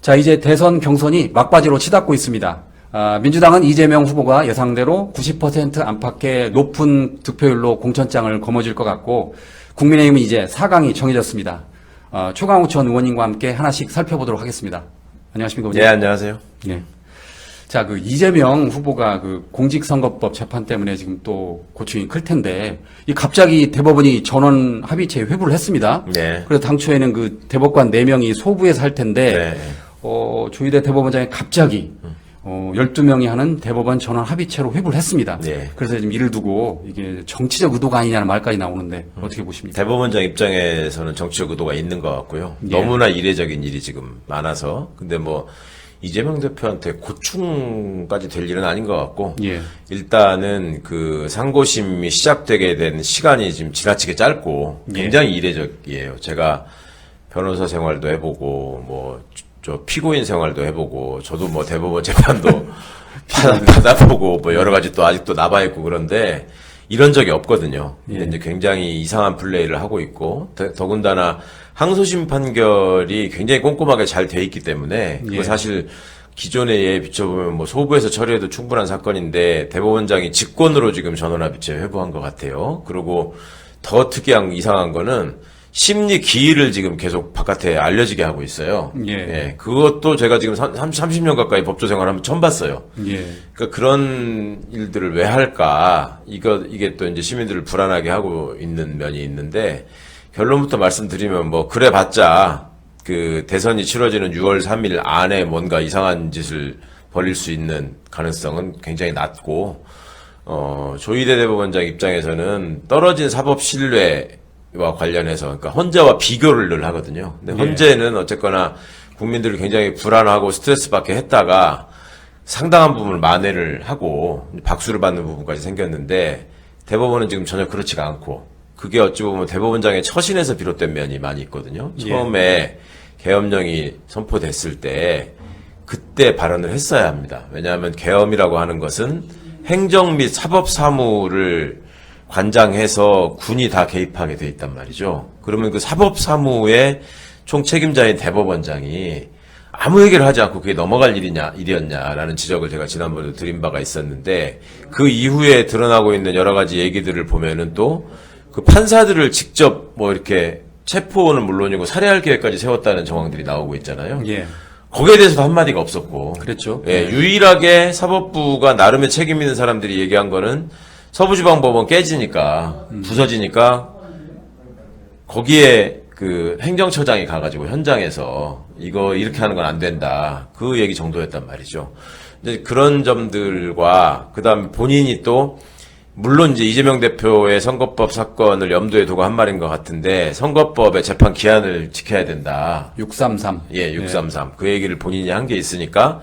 자, 이제 대선 경선이 막바지로 치닫고 있습니다. 민주당은 이재명 후보가 예상대로 90% 안팎의 높은 득표율로 공천장을 거머쥘 것 같고, 국민의힘은 이제 4강이 정해졌습니다. 최강욱 전 의원님과 함께 하나씩 살펴보도록 하겠습니다. 안녕하십니까? 네, 안녕하세요. 네. 자, 이재명 후보가 공직선거법 재판 때문에 지금 또 고충이 클 텐데, 갑자기 대법원이 전원 합의체 회부를 했습니다. 네. 그래서 당초에는 대법관 4명이 소부에서 할 텐데, 네. 조희대 대법원장이 갑자기 12명이 하는 대법원 전원 합의체로 회부를 했습니다. 네. 그래서 지금 이를 두고 이게 정치적 의도가 아니냐는 말까지 나오는데 어떻게 보십니까? 대법원장 입장에서는 정치적 의도가 있는 것 같고요. 예. 너무나 이례적인 일이 지금 많아서. 근데 이재명 대표한테 고충까지 될 일은 아닌 것 같고. 예. 일단은 상고심이 시작되게 된 시간이 지금 지나치게 짧고 굉장히 이례적이에요. 제가 변호사 생활도 해보고 피고인 생활도 해보고 저도 대법원 재판도 받아보고 여러 가지 또 아직도 남아있고 그런데 이런 적이 없거든요. 근데 이제 굉장히 이상한 플레이를 하고 있고 더군다나 항소심 판결이 굉장히 꼼꼼하게 잘 돼 있기 때문에 그거 사실 기존에 예에 비춰보면 소부에서 처리해도 충분한 사건인데 대법원장이 직권으로 지금 전원합의체 회부한 것 같아요. 그리고 더 특이한 이상한 거는 심리 기일을 지금 계속 바깥에 알려지게 하고 있어요. 예. 그것도 제가 지금 30년 가까이 법조 생활하면 처음 봤어요. 예. 그러니까 그런 일들을 왜 할까? 이게 또 이제 시민들을 불안하게 하고 있는 면이 있는데 결론부터 말씀드리면 그래 봤자 대선이 치러지는 6월 3일 안에 뭔가 이상한 짓을 벌일 수 있는 가능성은 굉장히 낮고, 조희대 대법원장 입장에서는 떨어진 사법 신뢰 와 관련해서 그러니까 헌재와 비교를 늘 하거든요. 근데 헌재는 어쨌거나 국민들을 굉장히 불안하고 스트레스 받게 했다가 상당한 부분을 만회를 하고 박수를 받는 부분까지 생겼는데 대법원은 지금 전혀 그렇지가 않고 그게 어찌 보면 대법원장의 처신에서 비롯된 면이 많이 있거든요. 처음에 계엄령이 선포됐을 때 그때 발언을 했어야 합니다. 왜냐하면 계엄이라고 하는 것은 행정 및 사법 사무를 관장해서 군이 다 개입하게 돼 있단 말이죠. 그러면 사법 사무의 총책임자인 대법원장이 아무 얘기를 하지 않고 그게 넘어갈 일이었냐라는 지적을 제가 지난번에도 드린 바가 있었는데 그 이후에 드러나고 있는 여러 가지 얘기들을 보면은 또 판사들을 직접 이렇게 체포는 물론이고 살해할 계획까지 세웠다는 정황들이 나오고 있잖아요. 예. 거기에 대해서도 한마디가 없었고. 그랬죠. 유일하게 사법부가 나름의 책임 있는 사람들이 얘기한 거는 서부지방법원 깨지니까 부서지니까 거기에 행정처장이 가가지고 현장에서 이거 이렇게 하는 건 안 된다 그 얘기 정도였단 말이죠. 이제 그런 점들과 그다음 본인이 또 물론 이제 이재명 대표의 선거법 사건을 염두에 두고 한 말인 것 같은데 선거법의 재판 기한을 지켜야 된다. 633. 예, 633. 그 얘기를 본인이 한 게 있으니까.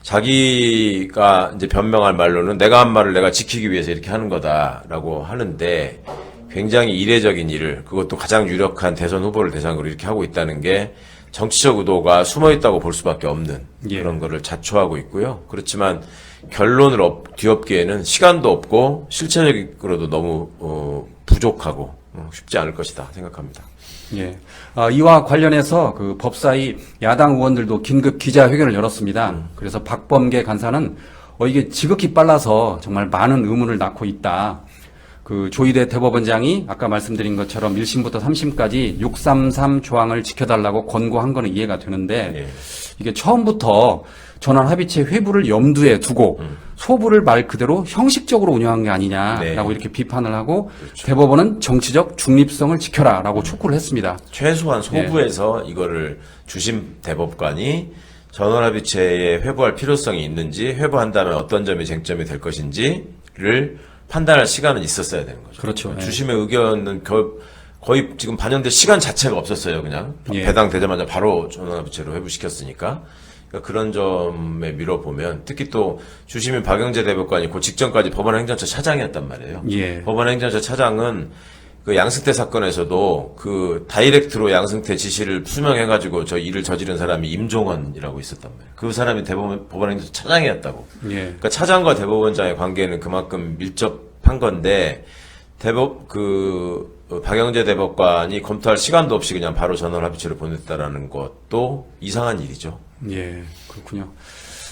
자기가 이제 변명할 말로는 내가 한 말을 내가 지키기 위해서 이렇게 하는 거다라고 하는데 굉장히 이례적인 일을 그것도 가장 유력한 대선 후보를 대상으로 이렇게 하고 있다는 게 정치적 의도가 숨어 있다고 볼 수밖에 없는 그런 거를 자초하고 있고요. 그렇지만 결론을 뒤엎기에는 시간도 없고 실체적으로도 너무 부족하고 쉽지 않을 것이다 생각합니다. 예. 이와 관련해서 법사위 야당 의원들도 긴급 기자회견을 열었습니다. 그래서 박범계 간사는 이게 지극히 빨라서 정말 많은 의문을 낳고 있다. 조희대 대법원장이 아까 말씀드린 것처럼 1심부터 3심까지 633 조항을 지켜달라고 권고한 거는 이해가 되는데 이게 처음부터 전원 합의체 회부를 염두에 두고 소부를 말 그대로 형식적으로 운영한 게 아니냐라고 이렇게 비판을 하고 대법원은 정치적 중립성을 지켜라라고 촉구를 했습니다. 최소한 소부에서 이거를 주심 대법관이 전원 합의체에 회부할 필요성이 있는지 회부한다면 어떤 점이 쟁점이 될 것인지를 판단할 시간은 있었어야 되는 거죠. 그렇죠. 주심의 의견은 거의 지금 반영될 시간 자체가 없었어요. 그냥 배당되자마자 바로 전원 합의체로 회부시켰으니까. 그러니까 그런 점에 밀어보면 특히 또 주심인 박영재 대법관이 그 직전까지 법원행정처 차장이었단 말이에요. 법원행정처 차장은 양승태 사건에서도 다이렉트로 양승태 지시를 수명해가지고 저 일을 저지른 사람이 임종원이라고 있었단 말이에요. 그 사람이 법원행정처 차장이었다고. 그러니까 차장과 대법원장의 관계는 그만큼 밀접한 건데 박영재 대법관이 검토할 시간도 없이 그냥 바로 전원 합의체를 보냈다라는 것도 이상한 일이죠. 예, 그렇군요.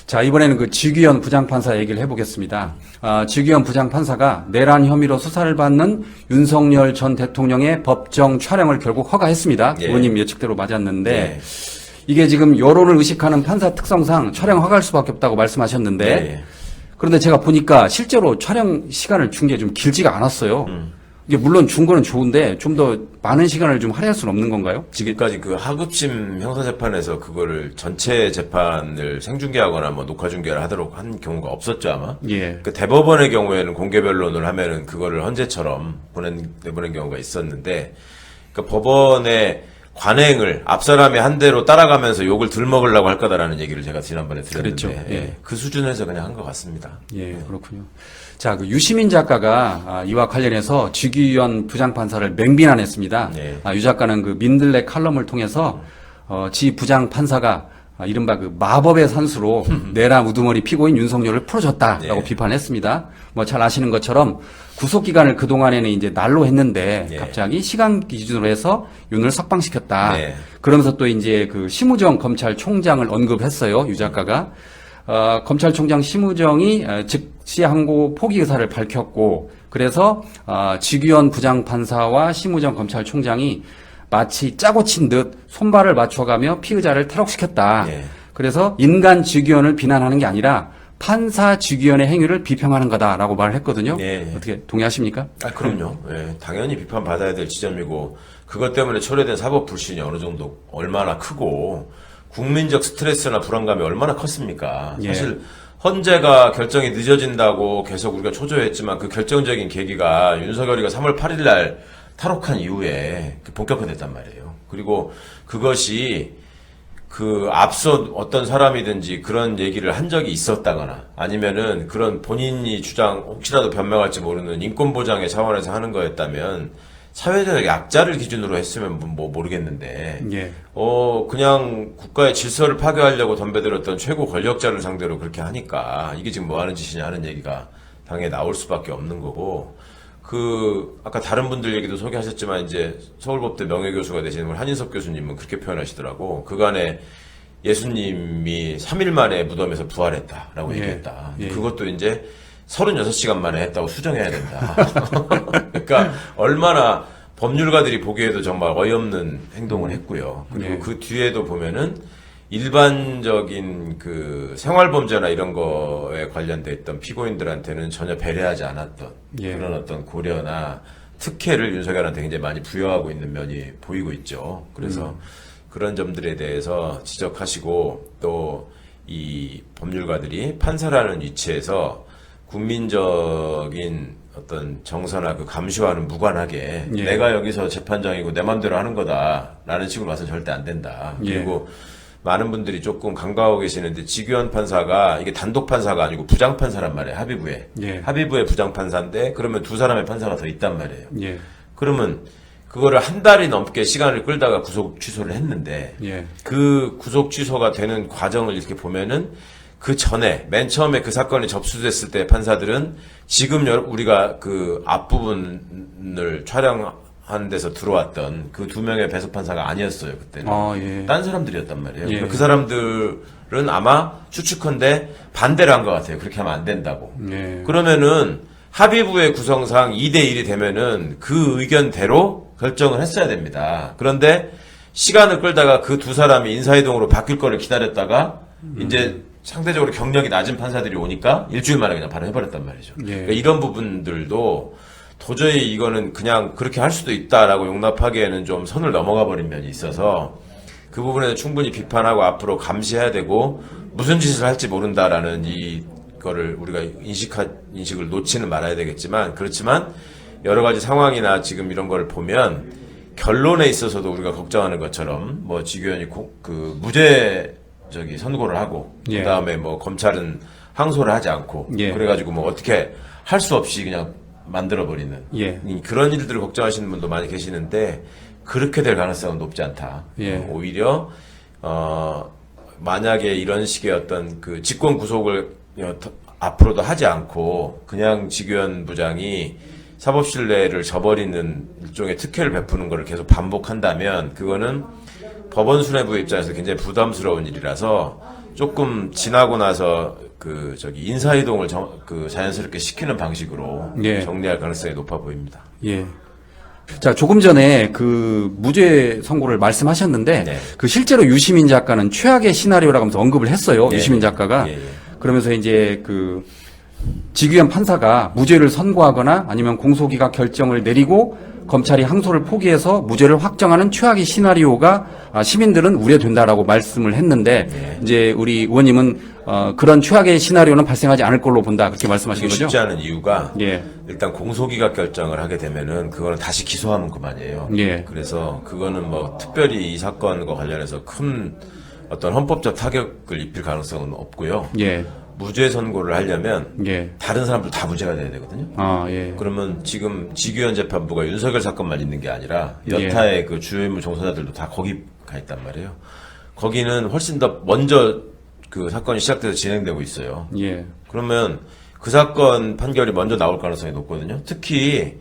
자, 이번에는 그 지규현 부장판사 얘기를 해보겠습니다. 지규현 부장판사가 내란 혐의로 수사를 받는 윤석열 전 대통령의 법정 촬영을 결국 허가했습니다. 예. 의원님 예측대로 맞았는데, 예. 이게 지금 여론을 의식하는 판사 특성상 촬영 허가할 수밖에 없다고 말씀하셨는데, 예. 그런데 제가 보니까 실제로 촬영 시간을 준 게 좀 길지가 않았어요. 이게 물론 준 거는 좋은데 좀 더 많은 시간을 좀 할애할 수는 없는 건가요? 지금까지 그 하급심 형사재판에서 그거를 전체 재판을 생중계하거나 뭐 녹화중계를 하도록 한 경우가 없었죠, 아마. 예. 그 대법원의 경우에는 공개 변론을 하면은 그거를 헌재처럼 내보낸 경우가 있었는데, 그 법원의 관행을 앞 사람이 한 대로 따라가면서 욕을 덜 먹으려고 할 거다라는 얘기를 제가 지난번에 드렸는데, 그랬죠. 예. 예, 그 수준에서 그냥 한 것 같습니다. 예, 그렇군요. 자, 그 유시민 작가가 이와 관련해서 지규현 부장판사를 맹비난했습니다. 네. 유 작가는 그 민들레 칼럼을 통해서 지 부장판사가 이른바 그 마법의 산수로 내란 우두머리 피고인 윤석열을 풀어줬다라고 네. 비판했습니다. 뭐 잘 아시는 것처럼 구속 기간을 그 동안에는 이제 날로 했는데 네. 갑자기 시간 기준으로 해서 윤을 석방시켰다. 네. 그러면서 또 이제 그 심우정 검찰총장을 언급했어요. 유 작가가. 검찰총장 심우정이 즉시 항고 포기 의사를 밝혔고, 그래서 지규현 부장판사와 심우정 검찰총장이 마치 짜고 친 듯 손발을 맞춰가며 피의자를 탈옥시켰다. 예. 그래서 인간 지규현을 비난하는 게 아니라 판사 지규현의 행위를 비평하는 거다라고 말을 했거든요. 예. 어떻게 동의하십니까? 그럼요. 예, 당연히 비판받아야 될 지점이고, 그것 때문에 초래된 사법 불신이 어느 정도 얼마나 크고, 국민적 스트레스나 불안감이 얼마나 컸습니까? 예. 사실 헌재가 결정이 늦어진다고 계속 우리가 초조했지만, 그 결정적인 계기가 윤석열이가 3월 8일 날 탈옥한 이후에 본격화됐단 말이에요. 그리고 그것이 그 앞서 어떤 사람이든지 그런 얘기를 한 적이 있었다거나, 아니면은 그런 본인이 주장 혹시라도 변명할지 모르는 인권 보장의 차원에서 하는 거였다면 사회적 약자를 기준으로 했으면 뭐 모르겠는데, 예. 그냥 국가의 질서를 파괴하려고 덤벼들었던 최고 권력자를 상대로 그렇게 하니까 이게 지금 뭐 하는 짓이냐 하는 얘기가 당연히 나올 수밖에 없는 거고, 아까 다른 분들 얘기도 소개하셨지만, 이제 서울법대 명예교수가 되시는 분 한인섭 교수님은 그렇게 표현하시더라고. 그간에 예수님이 3일 만에 무덤에서 부활했다라고 예. 얘기했다. 예. 그것도 이제 36시간 만에 했다고 수정해야 된다. 그러니까 얼마나 법률가들이 보기에도 정말 어이없는 행동을 했고요. 그리고 예. 그 뒤에도 보면은 일반적인 그 생활범죄나 이런 거에 관련돼 있던 피고인들한테는 전혀 배려하지 않았던 예. 그런 어떤 고려나 특혜를 윤석열한테 굉장히 많이 부여하고 있는 면이 보이고 있죠. 그래서 그런 점들에 대해서 지적하시고, 또 이 법률가들이 판사라는 위치에서 국민적인 어떤 정서나 그 감시와는 무관하게 예. 내가 여기서 재판장이고 내 맘대로 하는 거다라는 식으로 봐서 절대 안 된다. 예. 그리고 많은 분들이 조금 간과하고 계시는데, 지규현 판사가 이게 단독 판사가 아니고 부장 판사란 말이에요. 합의부에. 예. 합의부의 부장 판사인데, 그러면 두 사람의 판사가 더 있단 말이에요. 예. 그러면 그거를 한 달이 넘게 시간을 끌다가 구속 취소를 했는데, 예. 그 구속 취소가 되는 과정을 이렇게 보면은 그 전에 맨 처음에 그 사건이 접수됐을 때 판사들은 지금 우리가 그 앞부분을 촬영한 데서 들어왔던 그 두 명의 배석 판사가 아니었어요. 그때는 예. 딴 사람들이었단 말이에요. 예. 그 사람들은 아마 추측컨대 반대를 한 것 같아요. 그렇게 하면 안 된다고. 예. 그러면은 합의부의 구성상 2대1이 되면은 그 의견대로 결정을 했어야 됩니다. 그런데 시간을 끌다가 그 두 사람이 인사이동으로 바뀔 거를 기다렸다가 이제 상대적으로 경력이 낮은 판사들이 오니까 일주일 만에 그냥 바로 해버렸단 말이죠. 예. 그러니까 이런 부분들도 도저히 이거는 그냥 그렇게 할 수도 있다라고 용납하기에는 좀 선을 넘어가 버린 면이 있어서, 그 부분에서 충분히 비판하고 앞으로 감시해야 되고, 무슨 짓을 할지 모른다라는 이거를 우리가 인식을 놓지는 말아야 되겠지만, 그렇지만 여러 가지 상황이나 지금 이런 걸 보면 결론에 있어서도 우리가 걱정하는 것처럼, 뭐 지규현이 무죄 선고를 하고, 예. 그다음에 뭐 검찰은 항소를 하지 않고, 예. 그래가지고 뭐 어떻게 할 수 없이 그냥 만들어버리는, 예. 그런 일들을 걱정하시는 분도 많이 계시는데, 그렇게 될 가능성은 높지 않다. 예. 오히려 만약에 이런 식의 어떤 그 직권 구속을 앞으로도 하지 않고 그냥 지규현 부장이 사법신뢰를 저버리는 일종의 특혜를 베푸는 것을 계속 반복한다면, 그거는 법원 수뇌부 입장에서 굉장히 부담스러운 일이라서 조금 지나고 나서 인사이동을 자연스럽게 시키는 방식으로 예. 정리할 가능성이 높아 보입니다. 예. 자, 조금 전에 그 무죄 선고를 말씀하셨는데, 네. 그 실제로 유시민 작가는 최악의 시나리오라고 하면서 언급을 했어요. 예. 유시민 작가가. 예. 그러면서 이제 그 지규현 판사가 무죄를 선고하거나 아니면 공소기각 결정을 내리고 검찰이 항소를 포기해서 무죄를 확정하는 최악의 시나리오가 시민들은 우려된다라고 말씀을 했는데, 예. 이제 우리 의원님은 그런 최악의 시나리오는 발생하지 않을 걸로 본다. 그렇게 말씀하신 거죠? 쉽지 않은 이유가 예. 일단 공소기각 결정을 하게 되면은 그거는 다시 기소하면 그만이에요. 예. 그래서 그거는 뭐 특별히 이 사건과 관련해서 큰 어떤 헌법적 타격을 입힐 가능성은 없고요. 예. 무죄 선고를 하려면 예. 다른 사람들 다 무죄가 돼야 되거든요. 아, 예. 그러면 지금 지규현 재판부가 윤석열 사건만 있는 게 아니라 예. 여타의 그 주요 인물 종사자들도 다 거기 가 있단 말이에요. 거기는 훨씬 더 먼저 그 사건이 시작돼서 진행되고 있어요. 예. 그러면 그 사건 판결이 먼저 나올 가능성이 높거든요. 특히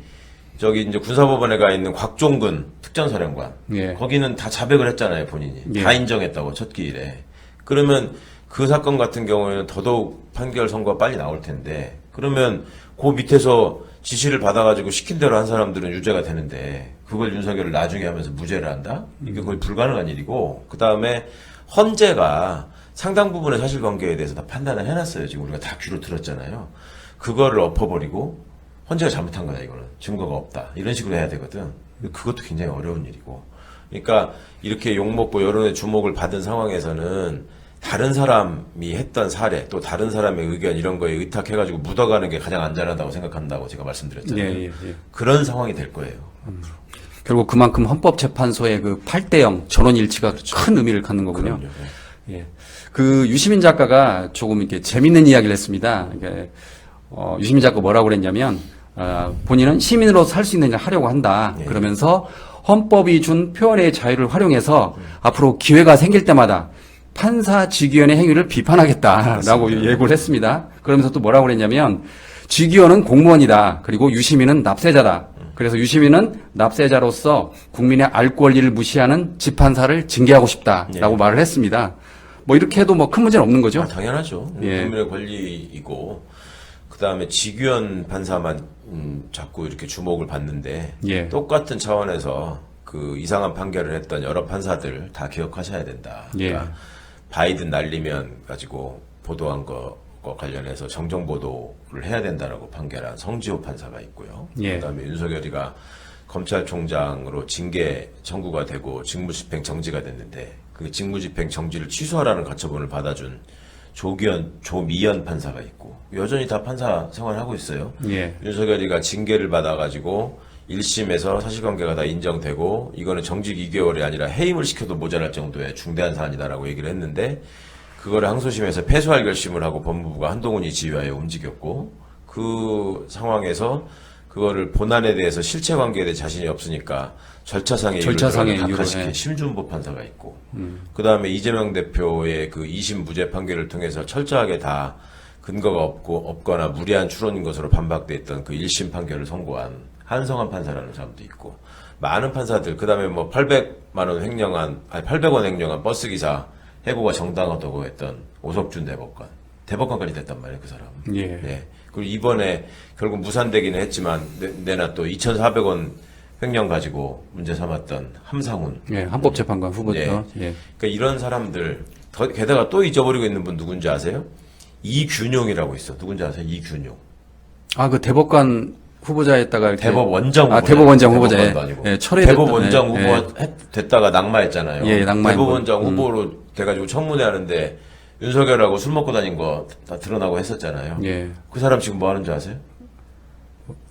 저기 이제 군사법원에 가 있는 곽종근 특전사령관. 예. 거기는 다 자백을 했잖아요, 본인이. 예. 다 인정했다고, 첫 기일에. 그러면 그 사건 같은 경우에는 더더욱 판결 선고가 빨리 나올 텐데, 그러면 그 밑에서 지시를 받아가지고 시킨 대로 한 사람들은 유죄가 되는데, 그걸 윤석열을 나중에 하면서 무죄를 한다? 이게 거의 불가능한 일이고, 그 다음에 헌재가 상당 부분의 사실관계에 대해서 다 판단을 해놨어요. 지금 우리가 다 귀로 들었잖아요. 그거를 엎어버리고, 헌재가 잘못한 거다, 이거는. 증거가 없다. 이런 식으로 해야 되거든. 그것도 굉장히 어려운 일이고. 그러니까 이렇게 욕먹고 여론의 주목을 받은 상황에서는 다른 사람이 했던 사례, 또 다른 사람의 의견 이런 거에 의탁해가지고 묻어가는 게 가장 안전하다고 생각한다고 제가 말씀드렸잖아요. 예, 예, 예. 그런 상황이 될 거예요. 결국 그만큼 헌법재판소의 그 8대0 전원 일치가 큰 의미를 갖는 거군요. 그럼요. 예. 그 유시민 작가가 조금 이렇게 재밌는 이야기를 했습니다. 유시민 작가 뭐라고 그랬냐면, 본인은 시민으로 살 수 있는 일을 하려고 한다. 예. 그러면서 헌법이 준 표현의 자유를 활용해서 앞으로 기회가 생길 때마다 판사 지규현의 행위를 비판하겠다라고 맞습니다. 예고를 했습니다. 그러면서 또 뭐라고 그랬냐면, 지규현은 공무원이다. 그리고 유시민은 납세자다. 그래서 유시민은 납세자로서 국민의 알 권리를 무시하는 집판사를 징계하고 싶다라고 예. 말을 했습니다. 뭐 이렇게 해도 뭐 큰 문제는 없는 거죠? 당연하죠. 예. 국민의 권리이고, 그 다음에 지규현 판사만 자꾸 이렇게 주목을 받는데, 예. 똑같은 차원에서 그 이상한 판결을 했던 여러 판사들 다 기억하셔야 된다. 그러니까 바이든 날리면 가지고 보도한 것과 관련해서 정정 보도를 해야 된다라고 판결한 성지호 판사가 있고요. 예. 그다음에 윤석열이가 검찰총장으로 징계 청구가 되고 직무집행 정지가 됐는데 그 직무집행 정지를 취소하라는 가처분을 받아준 조미연 판사가 있고 여전히 다 판사 생활을 하고 있어요. 예. 윤석열이가 징계를 받아가지고 1심에서 사실관계가 다 인정되고 이거는 정직 2개월이 아니라 해임을 시켜도 모자랄 정도의 중대한 사안이다라고 얘기를 했는데 그거를 항소심에서 패소할 결심을 하고 법무부가 한동훈이 지휘하에 움직였고 그 상황에서 그거를 본안에 대해서 실체관계에 대해 자신이 없으니까 절차상의 이유로 각하시킨 심준보 판사가 있고 그 다음에 이재명 대표의 그 2심 무죄 판결을 통해서 철저하게 다 근거가 없거나 무리한 추론인 것으로 반박돼 있던 그 1심 판결을 선고한 한성환 판사라는 사람도 있고 많은 판사들 그 다음에 뭐 800만 원 횡령한 800원 횡령한 버스 기사 해고가 정당하다고 했던 오석준 대법관까지 됐단 말이에요 그 사람. 예. 네. 그리고 이번에 결국 무산되기는 했지만 내나 또 2,400원 횡령 가지고 문제 삼았던 함상훈. 예, 헌법재판관 후보죠. 예. 예. 그러니까 이런 사람들 게다가 또 잊어버리고 있는 분 누군지 아세요? 이균용이라고 있어. 누군지 아세요? 이균용. 아, 그 대법관 후보자였다가 이렇게 대법원장 후보자. 대법원장 후보자. 대법관도 아니고. 예, 철회됐던 대법원장 예. 후보 됐다가 낙마했잖아요. 예, 낙마했고. 대법원장 후보로 돼가지고 청문회 하는데 윤석열하고 술 먹고 다닌 거 다 드러나고 했었잖아요. 예. 그 사람 지금 뭐 하는지 아세요?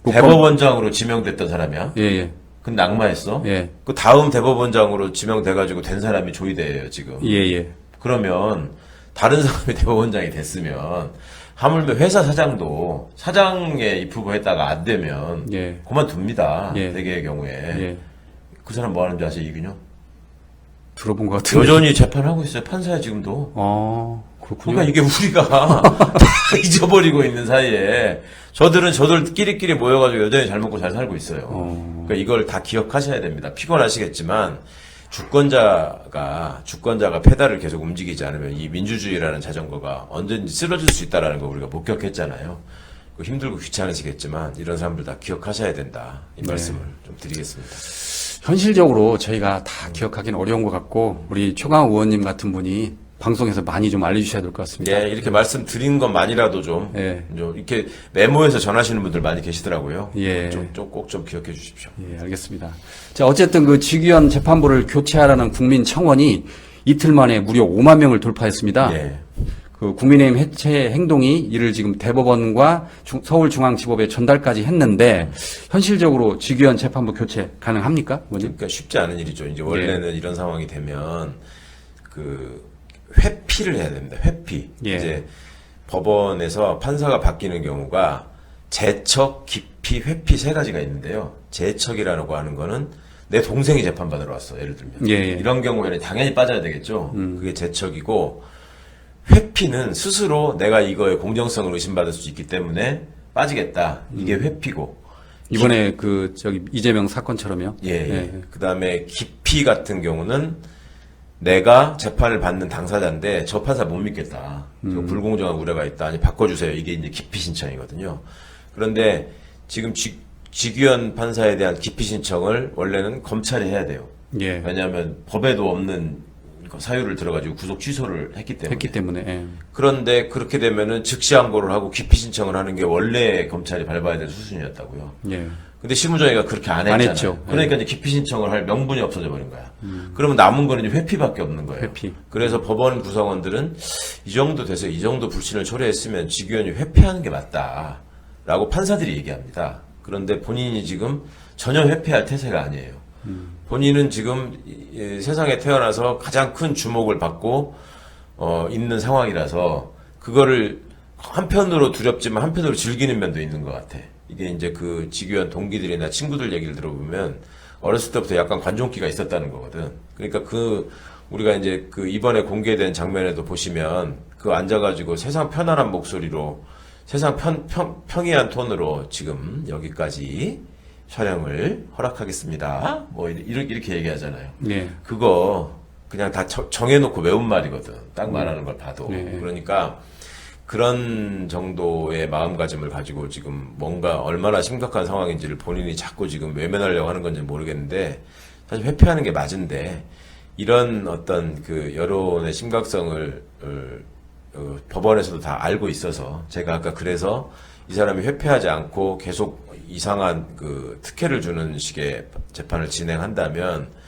국감- 대법원장으로 지명됐던 사람이야. 예, 예. 근데 낙마했어. 예. 그 다음 대법원장으로 지명돼가지고 된 사람이 조희대예요 지금. 예, 예. 그러면 다른 사람이 대법원장이 됐으면 하물며 회사 사장도 사장에 입후보했다가 안 되면 예. 그만둡니다. 예. 대개의 경우에. 예. 그 사람 뭐 하는지 아세요? 이균용? 들어본 것 같은데. 여전히 재판하고 있어요. 판사야 지금도. 그렇군요. 그러니까 이게 우리가 다 잊어버리고 있는 사이에 저들끼리 모여가지고 여전히 잘 먹고 잘 살고 있어요. 그러니까 이걸 다 기억하셔야 됩니다. 피곤하시겠지만 주권자가 페달을 계속 움직이지 않으면 이 민주주의라는 자전거가 언제든지 쓰러질 수 있다라는 거 우리가 목격했잖아요. 힘들고 귀찮으시겠지만 이런 사람들 다 기억하셔야 된다. 이 말씀을 좀 드리겠습니다. 현실적으로 저희가 다 기억하기는 어려운 것 같고 우리 최강욱 의원님 같은 분이 방송에서 많이 좀 알려주셔야 될 것 같습니다. 예, 이렇게 말씀드린 것만이라도 좀 이렇게 메모해서 전하시는 분들 많이 계시더라고요. 예. 꼭 좀 기억해 주십시오. 예, 알겠습니다. 자, 어쨌든 그 직위원 재판부를 교체하라는 국민 청원이 이틀 만에 무려 5만 명을 돌파했습니다. 예. 그 국민의힘 해체 행동이 이를 지금 대법원과 서울중앙지법에 전달까지 했는데 현실적으로 직위원 재판부 교체 가능합니까, 의원님? 그러니까 쉽지 않은 일이죠. 이제 원래는 이런 상황이 되면 회피를 해야 됩니다. 회피. 예. 이제 법원에서 판사가 바뀌는 경우가 제척, 기피, 회피 세 가지가 있는데요. 제척이라고 하는 거는 내 동생이 재판받으러 왔어. 예를 들면. 예. 이런 경우에는 당연히 빠져야 되겠죠. 그게 제척이고 회피는 스스로 내가 이거의 공정성을 의심받을 수 있기 때문에 빠지겠다. 이게 회피고. 이번에 이재명 사건처럼요. 예. 그다음에 기피 같은 경우는 내가 재판을 받는 당사자인데 저 판사 못 믿겠다. 불공정한 우려가 있다. 아니 바꿔주세요. 이게 이제 기피 신청이거든요. 그런데 지금 직위원 판사에 대한 기피 신청을 원래는 검찰이 해야 돼요. 예. 왜냐하면 법에도 없는 사유를 들어가지고 구속 취소를 했기 때문에. 예. 그런데 그렇게 되면은 즉시 항고를 하고 기피 신청을 하는 게 원래 검찰이 밟아야 될 수순이었다고요. 예. 근데 실무정의가 그렇게 안 했잖아요. 했죠. 그러니까 이제 기피 신청을 할 명분이 없어져 버린 거야. 그러면 남은 거는 이제 회피밖에 없는 거예요. 회피. 그래서 법원 구성원들은 이 정도 돼서 이 정도 불신을 초래했으면 직위원이 회피하는 게 맞다라고 판사들이 얘기합니다. 그런데 본인이 지금 전혀 회피할 태세가 아니에요. 본인은 지금 세상에 태어나서 가장 큰 주목을 받고 있는 상황이라서 그거를 한편으로 두렵지만 한편으로 즐기는 면도 있는 것 같아. 이게 이제 그 직위원 동기들이나 친구들 얘기를 들어보면 어렸을 때부터 약간 관종기가 있었다는 거거든. 그러니까 우리가 이제 이번에 공개된 장면에도 보시면 앉아가지고 세상 편안한 목소리로 세상 평이한 톤으로 지금 여기까지 촬영을 허락하겠습니다. 뭐 이렇게 얘기하잖아요. 예. 그거 그냥 다 정해놓고 외운 말이거든. 딱 말하는 걸 봐도. 네. 그러니까 그런 정도의 마음가짐을 가지고 지금 뭔가 얼마나 심각한 상황인지를 본인이 자꾸 지금 외면하려고 하는 건지 모르겠는데 사실 회피하는 게 맞은데 이런 어떤 여론의 심각성을 법원에서도 다 알고 있어서 제가 아까 그래서 이 사람이 회피하지 않고 계속 이상한 특혜를 주는 식의 재판을 진행한다면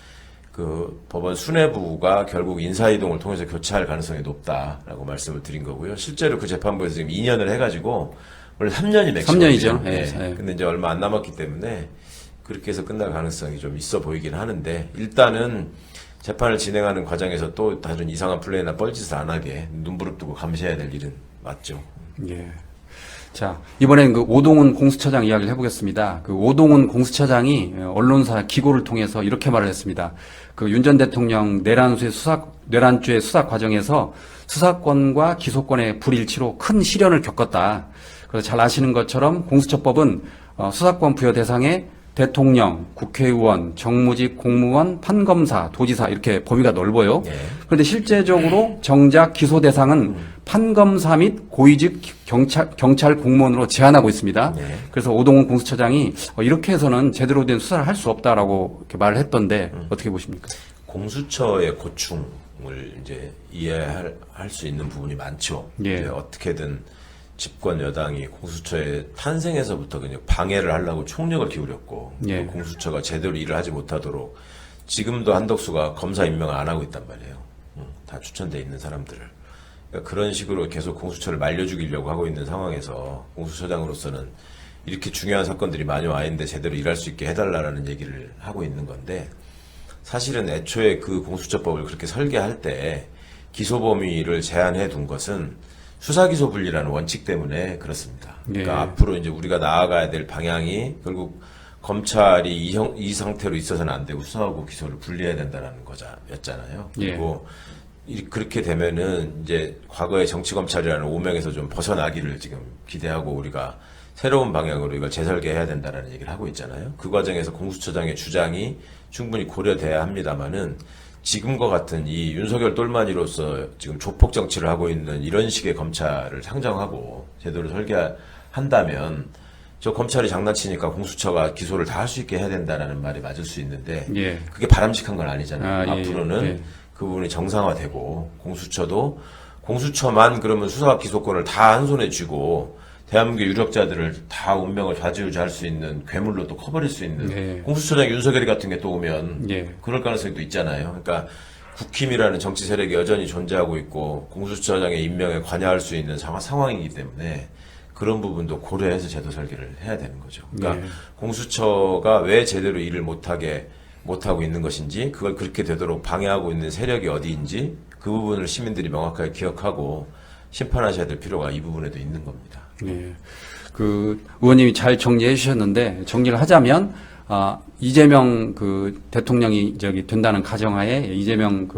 법원 수뇌부가 결국 인사이동을 통해서 교체할 가능성이 높다라고 말씀을 드린 거고요. 실제로 그 재판부에서 지금 2년을 해가지고 원래 3년이 맥시멈이죠. 3년이죠. 네. 근데 이제 얼마 안 남았기 때문에 그렇게 해서 끝날 가능성이 좀 있어 보이긴 하는데 일단은 재판을 진행하는 과정에서 또 다른 이상한 플레이나 뻘짓을 안 하게 눈부릅뜨고 감시해야 될 일은 맞죠. 예. 자, 이번엔 오동훈 공수처장 이야기를 해보겠습니다. 오동훈 공수처장이 언론사 기고를 통해서 이렇게 말을 했습니다. 윤 전 대통령 내란죄 수사 과정에서 수사권과 기소권의 불일치로 큰 시련을 겪었다. 그래서 잘 아시는 것처럼 공수처법은 수사권 부여 대상에 대통령, 국회의원, 정무직, 공무원, 판검사, 도지사 이렇게 범위가 넓어요. 네. 그런데 실제적으로 정작 기소 대상은 판검사 및 고위직 경찰 공무원으로 제한하고 있습니다. 네. 그래서 오동훈 공수처장이 이렇게 해서는 제대로 된 수사를 할 수 없다라고 이렇게 말을 했던데 어떻게 보십니까? 공수처의 고충을 이제 이해할 수 있는 부분이 많죠. 예. 이제 어떻게든 집권 여당이 공수처의 탄생에서부터 그냥 방해를 하려고 총력을 기울였고 예. 공수처가 제대로 일을 하지 못하도록 지금도 한덕수가 검사 임명을 안 하고 있단 말이에요. 다 추천돼 있는 사람들을. 그러니까 그런 식으로 계속 공수처를 말려 죽이려고 하고 있는 상황에서 공수처장으로서는 이렇게 중요한 사건들이 많이 와 있는데 제대로 일할 수 있게 해달라는 얘기를 하고 있는 건데 사실은 애초에 공수처법을 그렇게 설계할 때 기소 범위를 제한해 둔 것은 수사기소 분리라는 원칙 때문에 그렇습니다. 그러니까 예. 앞으로 이제 우리가 나아가야 될 방향이 결국 검찰이 이 상태로 있어서는 안 되고 수사하고 기소를 분리해야 된다는 거였잖아요. 예. 그리고 그렇게 되면은 이제 과거의 정치검찰이라는 오명에서 좀 벗어나기를 지금 기대하고 우리가 새로운 방향으로 이걸 재설계해야 된다는 얘기를 하고 있잖아요. 그 과정에서 공수처장의 주장이 충분히 고려돼야 합니다만은 지금과 같은 이 윤석열 똘마니로서 지금 조폭 정치를 하고 있는 이런 식의 검찰을 상정하고 제대로 설계한다면 저 검찰이 장난치니까 공수처가 기소를 다 할 수 있게 해야 된다라는 말이 맞을 수 있는데 예. 그게 바람직한 건 아니잖아요. 아, 예, 앞으로는 예. 그 부분이 정상화되고 공수처만 그러면 수사 기소권을 다 한 손에 쥐고 대한민국의 유력자들을 다 운명을 좌지우지할 수 있는 괴물로 또 커버릴 수 있는 예. 공수처장 윤석열이 같은 게 또 오면 예. 그럴 가능성이 또 있잖아요. 그러니까 국힘이라는 정치 세력이 여전히 존재하고 있고 공수처장의 임명에 관여할 수 있는 상황이기 때문에 그런 부분도 고려해서 제도 설계를 해야 되는 거죠. 그러니까 예. 공수처가 왜 제대로 일을 못하고 있는 것인지 그걸 그렇게 되도록 방해하고 있는 세력이 어디인지 그 부분을 시민들이 명확하게 기억하고 심판하셔야 될 필요가 이 부분에도 있는 겁니다. 네. 그 의원님이 잘 정리해 주셨는데 정리를 하자면 이재명 그 대통령이 된다는 가정하에 이재명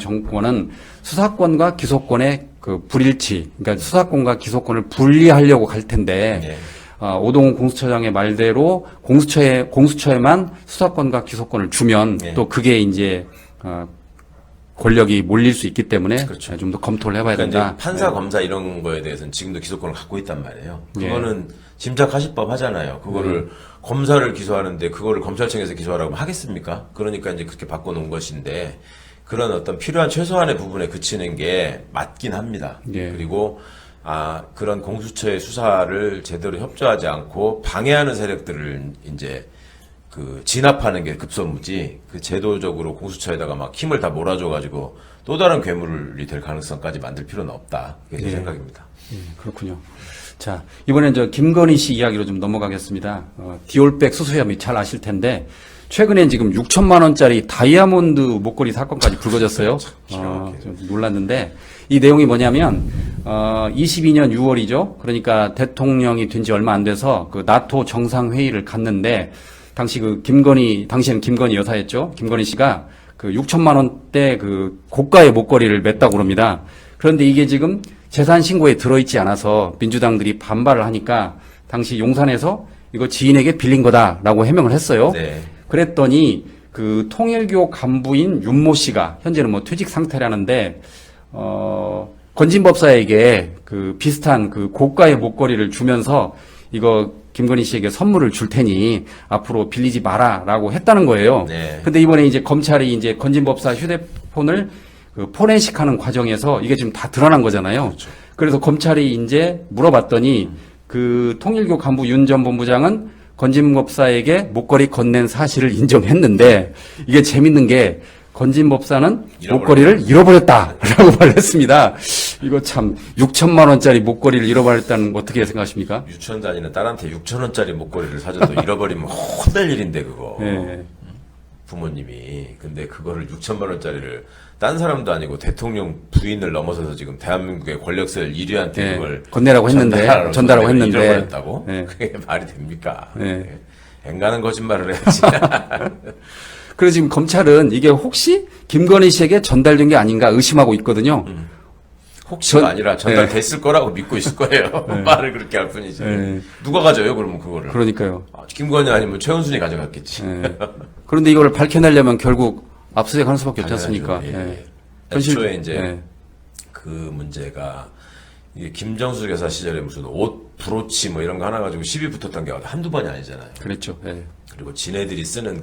정권은 수사권과 기소권의 그 불일치, 그러니까 수사권과 기소권을 분리하려고 갈 텐데 네. 오동훈 공수처장의 말대로 공수처에만 수사권과 기소권을 주면 네. 또 그게 이제 권력이 몰릴 수 있기 때문에 그렇죠. 좀 더 검토를 해봐야 그러니까 된다. 이제 판사, 검사 이런 거에 대해서는 지금도 기소권을 갖고 있단 말이에요. 예. 그거는 짐작하실 법 하잖아요. 그거를 검사를 기소하는데 그거를 검찰청에서 기소하라고 하면 하겠습니까? 그러니까 이제 그렇게 바꿔놓은 것인데 그런 어떤 필요한 최소한의 부분에 그치는 게 맞긴 합니다. 예. 그리고 그런 공수처의 수사를 제대로 협조하지 않고 방해하는 세력들을 이제 진압하는 게 급선무지, 제도적으로 공수처에다가 막 힘을 다 몰아줘가지고 또 다른 괴물이 될 가능성까지 만들 필요는 없다. 그게 제 생각입니다. 그렇군요. 자, 이번엔 김건희 씨 이야기로 좀 넘어가겠습니다. 디올백 수수 혐의 잘 아실 텐데, 최근엔 지금 6천만 원짜리 다이아몬드 목걸이 사건까지 불거졌어요. 좀 놀랐는데, 이 내용이 뭐냐면, 22년 6월이죠. 그러니까 대통령이 된 지 얼마 안 돼서 나토 정상회의를 갔는데, 당시에는 김건희 여사였죠. 김건희 씨가 6천만 원대 고가의 목걸이를 맸다고 그럽니다. 그런데 이게 지금 재산 신고에 들어있지 않아서 민주당들이 반발을 하니까 당시 용산에서 이거 지인에게 빌린 거다라고 해명을 했어요. 네. 그랬더니 통일교 간부인 윤모 씨가 현재는 퇴직 상태라는데 건진법사에게 비슷한 고가의 목걸이를 주면서 이거 김건희 씨에게 선물을 줄 테니 앞으로 빌리지 마라라고 했다는 거예요. 네. 근데 이번에 이제 검찰이 이제 건진법사 휴대폰을 포렌식하는 과정에서 이게 지금 다 드러난 거잖아요. 그렇죠. 그래서 검찰이 이제 물어봤더니 통일교 간부 윤 전 본부장은 건진법사에게 목걸이 건넨 사실을 인정했는데 이게 재밌는 게 건진법사는 목걸이를 잃어버렸다라고 말했습니다. 이거 참 6천만 원짜리 목걸이를 잃어버렸다는 어떻게 생각하십니까? 유치원 다니는 딸한테 6천 원짜리 목걸이를 사줘도 잃어버리면 혼낼 일인데 그거. 네. 부모님이. 근데 그거를 6천만 원짜리를 딴 사람도 아니고 대통령 부인을 넘어서서 지금 대한민국의 권력세를 1위한테 네. 그걸 건네라고 했는데 전달하고 했는데 잃어버렸다고? 네. 그게 말이 됩니까? 네. 앵간한 거짓말을 해야지. 그래서 지금 검찰은 이게 혹시 김건희 씨에게 전달된 게 아닌가 의심하고 있거든요. 혹시가 아니라 전달됐을 거라고 믿고 있을 거예요. 말을 그렇게 할 뿐이지. 네. 누가 가져요, 그러면 그거를? 그러니까요. 김건희 아니면 최은순이 가져갔겠지. 네. 그런데 이거를 밝혀내려면 결국 압수수색 하는 수밖에 없지 않습니까? 당연하죠. 예, 예. 현실- 애초에 이제 네. 그 문제가 이게 김정수 교사 시절에 무슨 옷 브로치 뭐 이런 거 하나 가지고 시비 붙었던 게 한두 번이 아니잖아요. 그랬죠. 예. 그리고 지네들이 쓰는